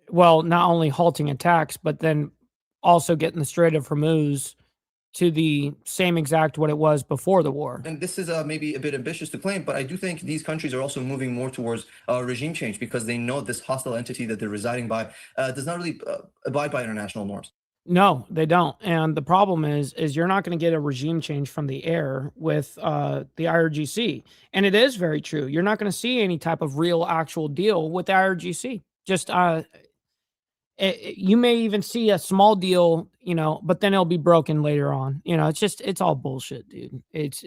well, not only halting attacks, but then also getting the Strait of Hormuz to the same exact what it was before the war. And this is maybe a bit ambitious to claim, but I do think these countries are also moving more towards regime change, because they know this hostile entity that they're residing by does not really abide by international norms. No, they don't. And the problem is you're not going to get a regime change from the air with the IRGC. And it is very true. You're not going to see any type of real actual deal with the IRGC. Just you may even see a small deal, but then it'll be broken later on. It's all bullshit, dude. It's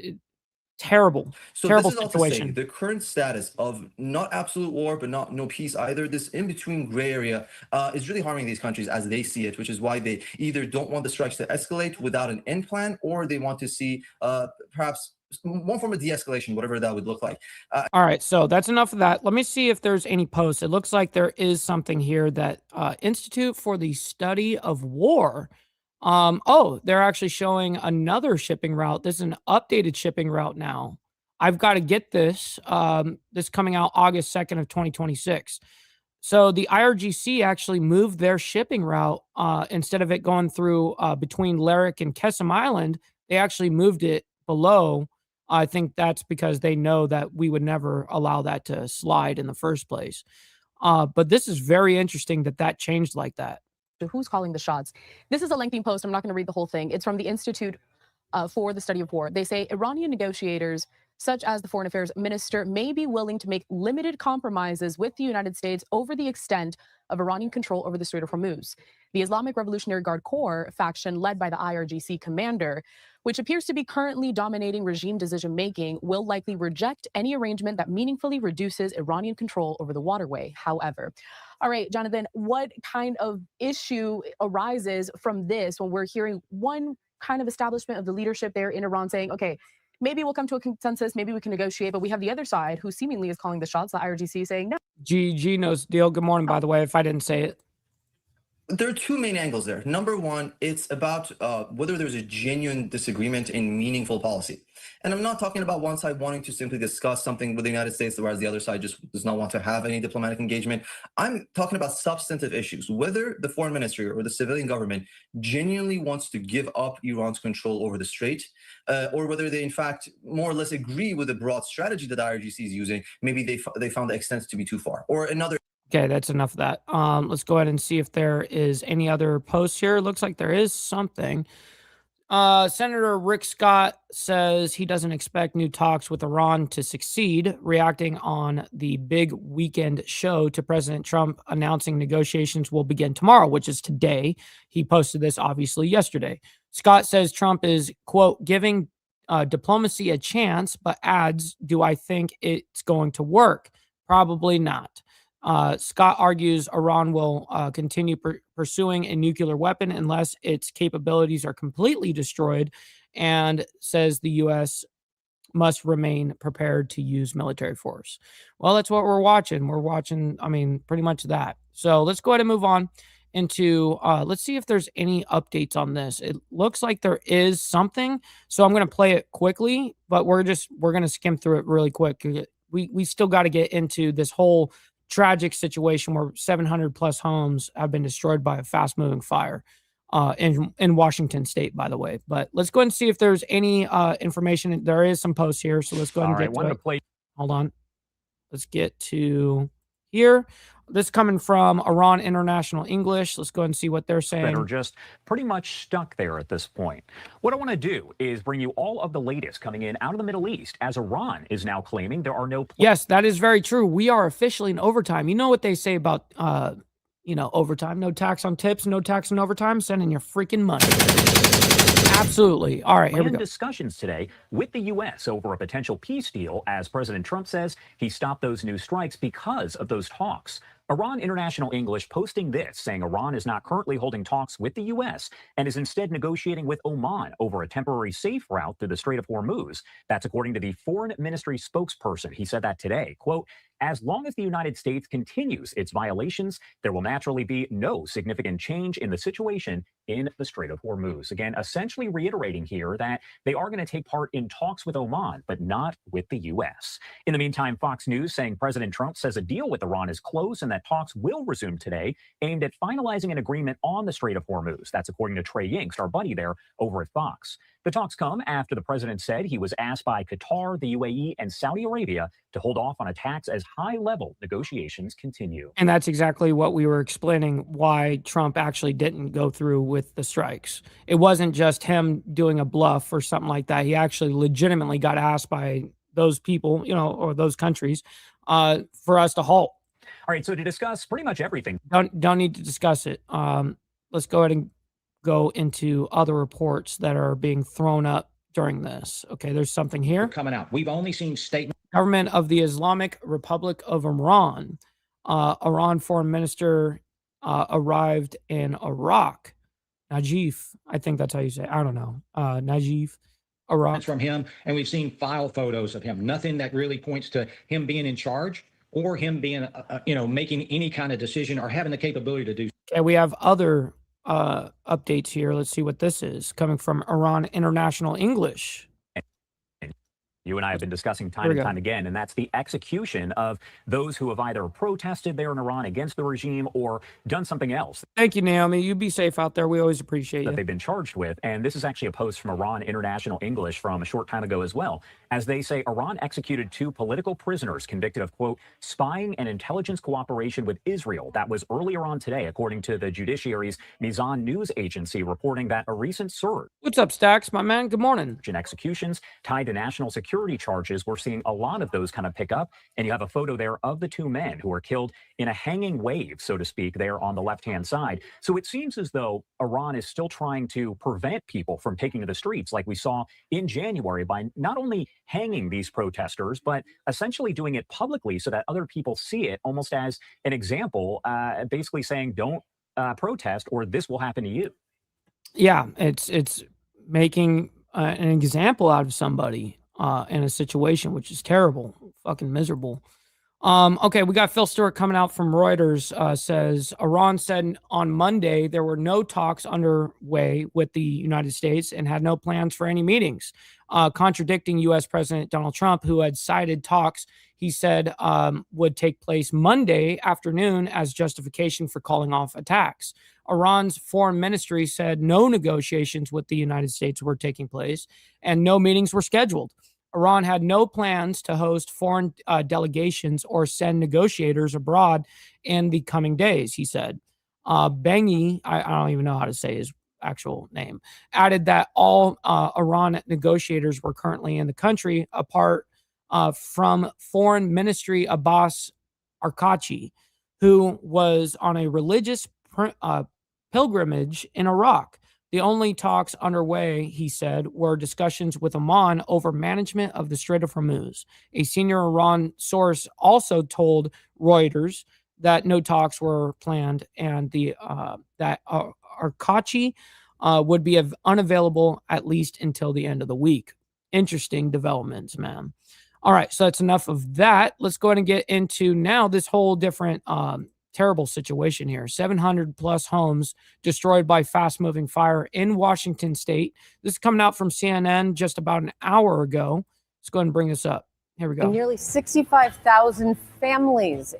terrible. So terrible this is situation. Also the current status of not absolute war, but no peace either. This in-between gray area is really harming these countries as they see it, which is why they either don't want the strikes to escalate without an end plan, or they want to see perhaps one form of de-escalation, whatever that would look like. All right, so that's enough of that. Let me see if there's any posts. It looks like there is something here that Institute for the Study of War. They're actually showing another shipping route. This is an updated shipping route now. I've got to get this. This coming out August 2nd of 2026. So the IRGC actually moved their shipping route. Instead of it going through between Lyric and Kesem Island, they actually moved it below. I think that's because they know that we would never allow that to slide in the first place. But this is very interesting that changed like that. Who's calling the shots? This is a lengthy post. I'm not going to read the whole thing. It's from the Institute for the Study of War. They say Iranian negotiators, such as the foreign affairs minister, may be willing to make limited compromises with the United States over the extent of Iranian control over the Strait of Hormuz. The Islamic Revolutionary Guard Corps faction, led by the IRGC commander, which appears to be currently dominating regime decision-making, will likely reject any arrangement that meaningfully reduces Iranian control over the waterway. However, all right, Jonathan, what kind of issue arises from this when we're hearing one kind of establishment of the leadership there in Iran saying, okay, maybe we'll come to a consensus, maybe we can negotiate, but we have the other side who seemingly is calling the shots, the IRGC, saying no. GG knows deal. Good morning, by the way, if I didn't say it. There are two main angles there. Number one, it's about whether there's a genuine disagreement in meaningful policy. And I'm not talking about one side wanting to simply discuss something with the United States, whereas the other side just does not want to have any diplomatic engagement. I'm talking about substantive issues, whether the foreign ministry or the civilian government genuinely wants to give up Iran's control over the Strait, or whether they, in fact, more or less agree with the broad strategy that the IRGC is using. Maybe they found the extent to be too far. Or another. Okay, that's enough of that. Let's go ahead and see if there is any other posts here. Looks like there is something. Senator Rick Scott says he doesn't expect new talks with Iran to succeed, reacting on the big weekend show to President Trump announcing negotiations will begin tomorrow, which is today. He posted this obviously yesterday. Scott says Trump is, quote, giving diplomacy a chance, but adds, do I think it's going to work? Probably not. Scott argues Iran will continue pursuing a nuclear weapon unless its capabilities are completely destroyed, and says the U.S. must remain prepared to use military force. Well, that's what we're watching. We're watching, I mean, pretty much that. So let's go ahead and move on into, let's see if there's any updates on this. It looks like there is something. So I'm going to play it quickly, but we're going to skim through it really quick. We still got to get into this whole tragic situation where 700 plus homes have been destroyed by a fast moving fire in Washington state, by the way. But let's go ahead and see if there's any information. There is some posts here. So let's go ahead and get to it. Hold on. Let's get to here. This coming from Iran International English. Let's go ahead and see what they're saying. That are just pretty much stuck there at this point. What I want to do is bring you all of the latest coming in out of the Middle East, as Iran is now claiming there are no. Yes, that is very true. We are officially in overtime. You know what they say about, overtime? No tax on tips, no tax on overtime. Send in your freaking money. Absolutely. All right, here we go. Discussions today with the U.S. over a potential peace deal, as President Trump says he stopped those new strikes because of those talks. Iran International English posting this, saying Iran is not currently holding talks with the U.S. and is instead negotiating with Oman over a temporary safe route through the Strait of Hormuz. That's according to the Foreign Ministry spokesperson. He said that today. Quote, as long as the United States continues its violations, there will naturally be no significant change in the situation in the Strait of Hormuz. Again, essentially reiterating here that they are going to take part in talks with Oman, but not with the U.S. In the meantime, Fox News saying President Trump says a deal with Iran is close and that talks will resume today, aimed at finalizing an agreement on the Strait of Hormuz. That's according to Trey Yingst, our buddy there over at Fox. The talks come after the president said he was asked by Qatar, the UAE, and Saudi Arabia to hold off on attacks as high-level negotiations continue. And that's exactly what we were explaining, why Trump actually didn't go through with the strikes. It wasn't just him doing a bluff or something like that. He actually legitimately got asked by those people, or those countries, for us to halt. All right, so to discuss pretty much everything. Don't need to discuss it. Let's go ahead and go into other reports that are being thrown up during this. Okay, there's something here coming out. We've only seen statements. Government of the Islamic Republic of Iran. Iran foreign minister arrived in Iraq. Najif, I think that's how you say it. I don't know. Najif, Iraq. From him, and we've seen file photos of him. Nothing that really points to him being in charge or him being, making any kind of decision or having the capability to do. Okay, we have other updates here. Let's see what this is coming from Iran International English. You and I have been discussing time and time again, and that's the execution of those who have either protested there in Iran against the regime or done something else. Thank you, Naomi. You be safe out there. We always appreciate you. That they've been charged with. And this is actually a post from Iran International English from a short time ago as well. As they say, Iran executed 2 political prisoners convicted of, quote, spying and intelligence cooperation with Israel. That was earlier on today, according to the judiciary's Mizan news agency, reporting that a recent surge. What's up, Stacks, my man? Good morning. In executions tied to national security charges, we're seeing a lot of those kind of pick up. And you have a photo there of the 2 men who were killed in a hanging wave, so to speak, there on the left-hand side. So it seems as though Iran is still trying to prevent people from taking to the streets, like we saw in January, by not only hanging these protesters, but essentially doing it publicly so that other people see it almost as an example, basically saying, don't protest or this will happen to you. Yeah, it's making an example out of somebody in a situation which is terrible, fucking miserable. Okay, we got Phil Stewart coming out from Reuters, says Iran said on Monday there were no talks underway with the United States and had no plans for any meetings, contradicting U.S. President Donald Trump, who had cited talks he said would take place Monday afternoon as justification for calling off attacks. Iran's foreign ministry said no negotiations with the United States were taking place and no meetings were scheduled. Iran had no plans to host foreign delegations or send negotiators abroad in the coming days, he said. Bengi, I don't even know how to say his actual name, added that all Iran negotiators were currently in the country, apart from Foreign Ministry Abbas Arkachi, who was on a religious pilgrimage in Iraq. The only talks underway, he said, were discussions with Oman over management of the Strait of Hormuz. A senior Iran source also told Reuters that no talks were planned and that Arkachi would be unavailable at least until the end of the week. Interesting developments, man. All right, so that's enough of that. Let's go ahead and get into now this whole different terrible situation here. 700 plus homes destroyed by fast moving fire in Washington state. This is coming out from CNN just about an hour ago. Let's go ahead and bring this up. Here we go. Nearly 65,000 families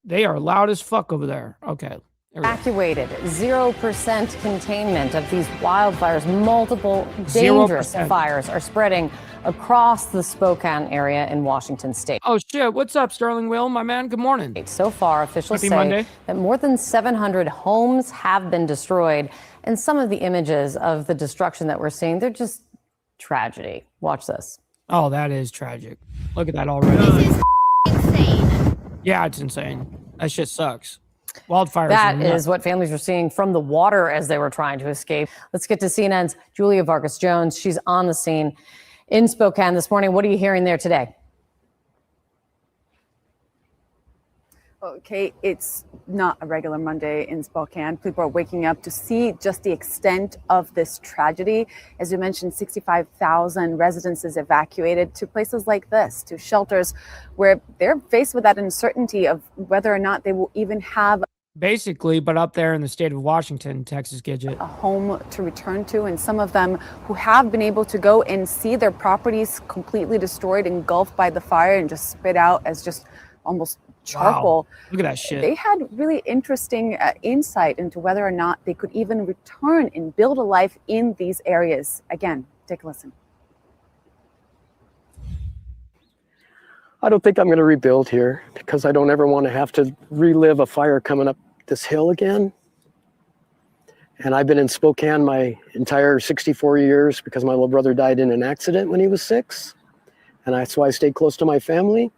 They are loud as fuck over there. Okay. evacuated. 0% containment of these wildfires. Multiple dangerous 0%. fires are spreading across the Spokane area in Washington state. Oh shit, what's up, Sterling Will, my man? Good morning. So far, officials Happy say Monday. that more than 700 homes have been destroyed. And some of the images of the destruction that we're seeing, they're just tragedy. Watch this. Oh, that is tragic. Look at that already. This is insane. Yeah, it's insane. That shit sucks. Wildfires. That is what families were seeing from the water as they were trying to escape. Let's get to CNN's Julia Vargas Jones. She's on the scene in Spokane this morning. What are you hearing there today? Okay, it's not a regular Monday in Spokane. People are waking up to see just the extent of this tragedy. As you mentioned, 65,000 residences evacuated to places like this, to shelters where they're faced with that uncertainty of whether or not they will even have basically, but up there in the state of Washington, Texas Gidget, a home to return to. And some of them who have been able to go and see their properties completely destroyed, engulfed by the fire and just spit out as just almost charcoal. Wow. Look at that shit. They had really interesting insight into whether or not they could even return and build a life in these areas. Again, take a listen. I don't think I'm going to rebuild here because I don't ever want to have to relive a fire coming up this hill again. And I've been in Spokane my entire 64 years because my little brother died in an accident when he was 6. And that's why I stayed close to my family.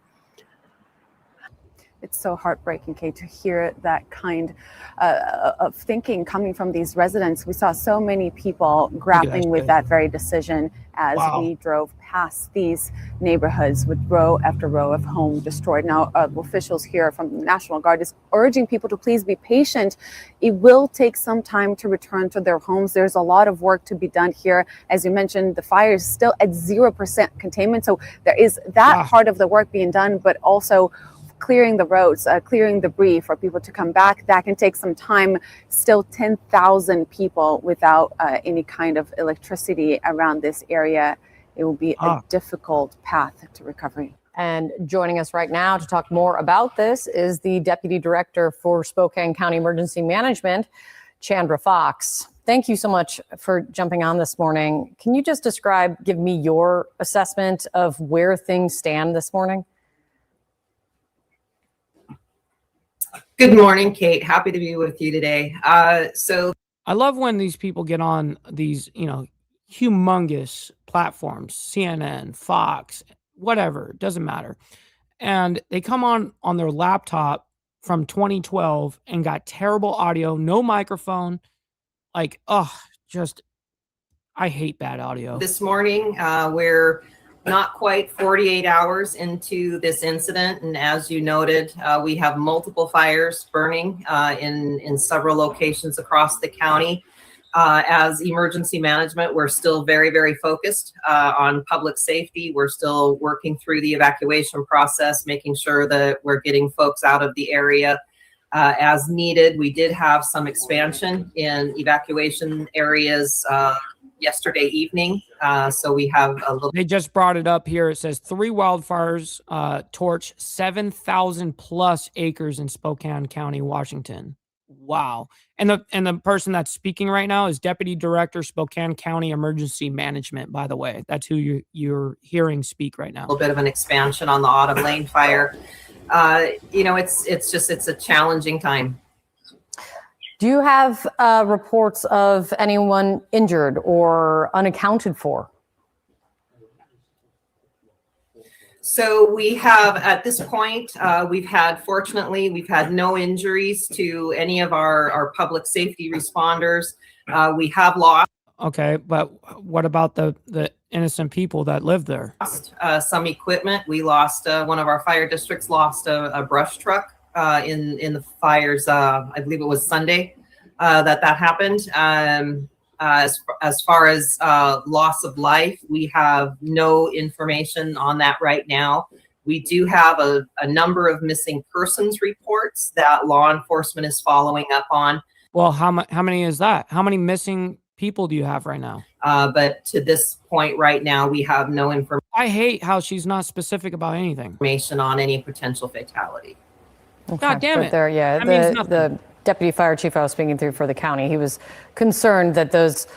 It's so heartbreaking, Kate, to hear that kind of thinking coming from these residents. We saw so many people grappling with that very decision as we drove past these neighborhoods with row after row of homes destroyed. Now, officials here from the National Guard is urging people to please be patient. It will take some time to return to their homes. There's a lot of work to be done here. As you mentioned, the fire is still at 0% containment. So there is that part of the work being done, but also clearing the roads, clearing debris for people to come back. That can take some time. Still 10,000 people without any kind of electricity around this area. It will be a difficult path to recovery. And joining us right now to talk more about this is the Deputy Director for Spokane County Emergency Management, Chandra Fox. Thank you so much for jumping on this morning. Can you just give me your assessment of where things stand this morning? Good morning, Kate. Happy to be with you today. So I love when these people get on these, humongous platforms, CNN, Fox, whatever, doesn't matter. And they come on their laptop from 2012 and got terrible audio, no microphone. I hate bad audio. this morning, we're not quite 48 hours into this incident. And as you noted, we have multiple fires burning in several locations across the county. As emergency management, we're still very, very focused on public safety. We're still working through the evacuation process, making sure that we're getting folks out of the area as needed. We did have some expansion in evacuation areas yesterday evening. So we have a little. They just brought it up here. It says 3 wildfires torch 7,000 plus acres in Spokane County, Washington. Wow. And the person that's speaking right now is Deputy Director, Spokane County Emergency Management, by the way. That's who you're hearing speak right now. A little bit of an expansion on the Autumn Lane fire. You know, it's a challenging time. Do you have reports of anyone injured or unaccounted for? So we have, at this point, fortunately, we've had no injuries to any of our public safety responders. We have lost. Okay, but what about the innocent people that live there? Some equipment. We lost, one of our fire districts lost a brush truck in the fires. I believe it was Sunday that happened. As far as loss of life, we have no information on that right now. We do have a number of missing persons reports that law enforcement is following up on. Well, how many is that? How many missing people do you have right now? But to this point right now, we have no information. I hate how she's not specific about anything. Information on any potential fatality. Okay. God damn it. There, yeah, that means nothing. The deputy fire chief I was speaking through for the county, he was concerned that those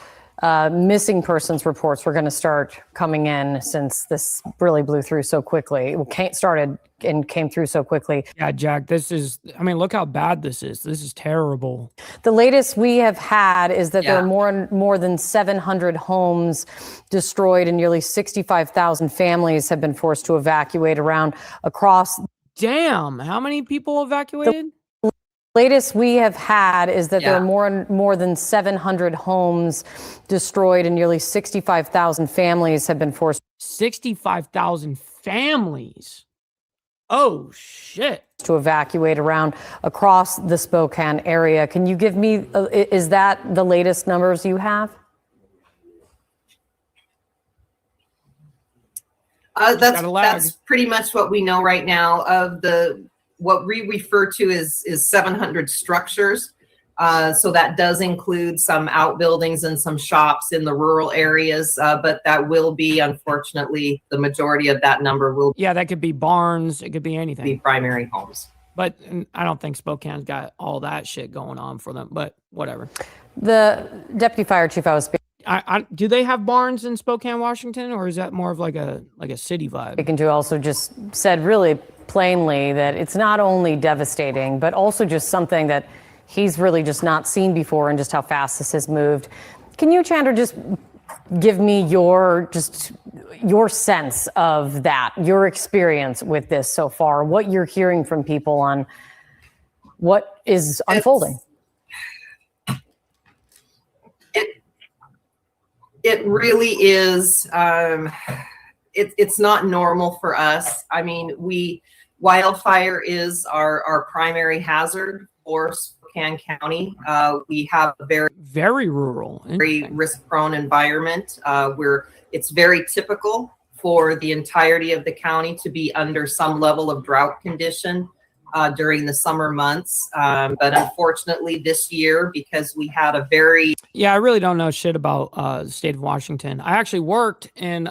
missing persons reports were going to start coming in since this really blew through so quickly. It started and came through so quickly. Yeah, Jack, look how bad this is. This is terrible. The latest we have had is that there are more than 700 homes destroyed and nearly 65,000 families have been forced to evacuate across. Damn, how many people evacuated? The latest we have had is that there are more than 700 homes destroyed and nearly 65,000 families have been forced. 65,000 families? Oh, shit. To evacuate across the Spokane area. Can you give me, is that the latest numbers you have? That's pretty much what we know right now. Of what we refer to as 700 structures. So that does include some outbuildings and some shops in the rural areas, but that will be, unfortunately, the majority of that number will be. Yeah, that could be barns. It could be anything. Be primary homes. But I don't think Spokane's got all that shit going on for them, but whatever. The deputy fire chief I was speaking. Do they have barns in Spokane, Washington, or is that more of like a city vibe? Speaking to also just said really plainly that it's not only devastating, but also just something that he's really just not seen before and just how fast this has moved. Can you, Chandra, just give me your sense of that, your experience with this so far, what you're hearing from people on what is unfolding? It really is. It's not normal for us. I mean, wildfire is our primary hazard for Spokane County. We have a very rural, very risk-prone environment where it's very typical for the entirety of the county to be under some level of drought condition during the summer months. But unfortunately this year, because we had a very... Yeah, I really don't know shit about the state of Washington. I actually worked in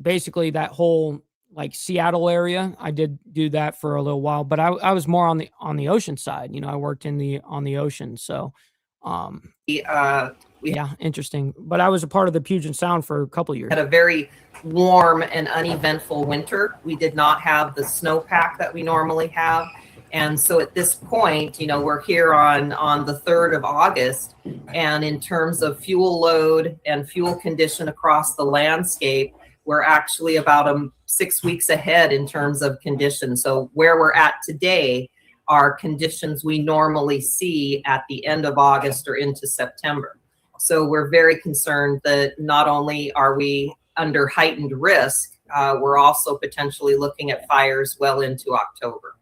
basically that whole like Seattle area. I did do that for a little while, but I was more on the ocean side. You know, I worked on the ocean. So, yeah, interesting. But I was a part of the Puget Sound for a couple of years. Had a very warm and uneventful winter. We did not have the snowpack that we normally have. And so at this point, you know, we're here on the 3rd of August. And in terms of fuel load and fuel condition across the landscape, we're actually about 6 weeks ahead in terms of conditions. So where we're at today are conditions we normally see at the end of August or into September. So we're very concerned that not only are we under heightened risk, we're also potentially looking at fires well into October.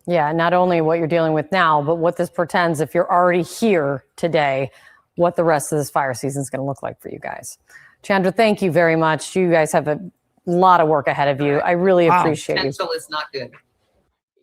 Yeah, not only what you're dealing with now, but what this portends if you're already here today, what the rest of this fire season is going to look like for you guys. Chandra, thank you very much. You guys have a lot of work ahead of you. I really appreciate you. Potential is not good.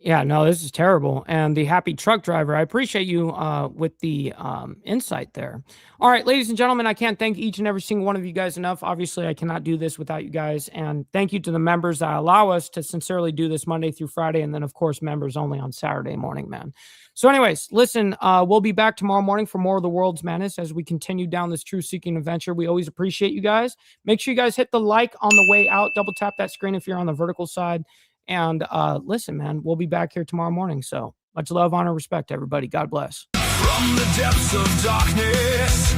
Yeah, no, this is terrible. And the happy truck driver, I appreciate you with the insight there. All right, ladies and gentlemen, I can't thank each and every single one of you guys enough. Obviously, I cannot do this without you guys. And thank you to the members that allow us to sincerely do this Monday through Friday. And then, of course, members only on Saturday morning, man. So anyways, listen, we'll be back tomorrow morning for more of the World's Madness as we continue down this truth-seeking adventure. We always appreciate you guys. Make sure you guys hit the like on the way out. Double tap that screen if you're on the vertical side. And listen, man, we'll be back here tomorrow morning. So much love, honor, respect, everybody. God bless. From the depths of darkness,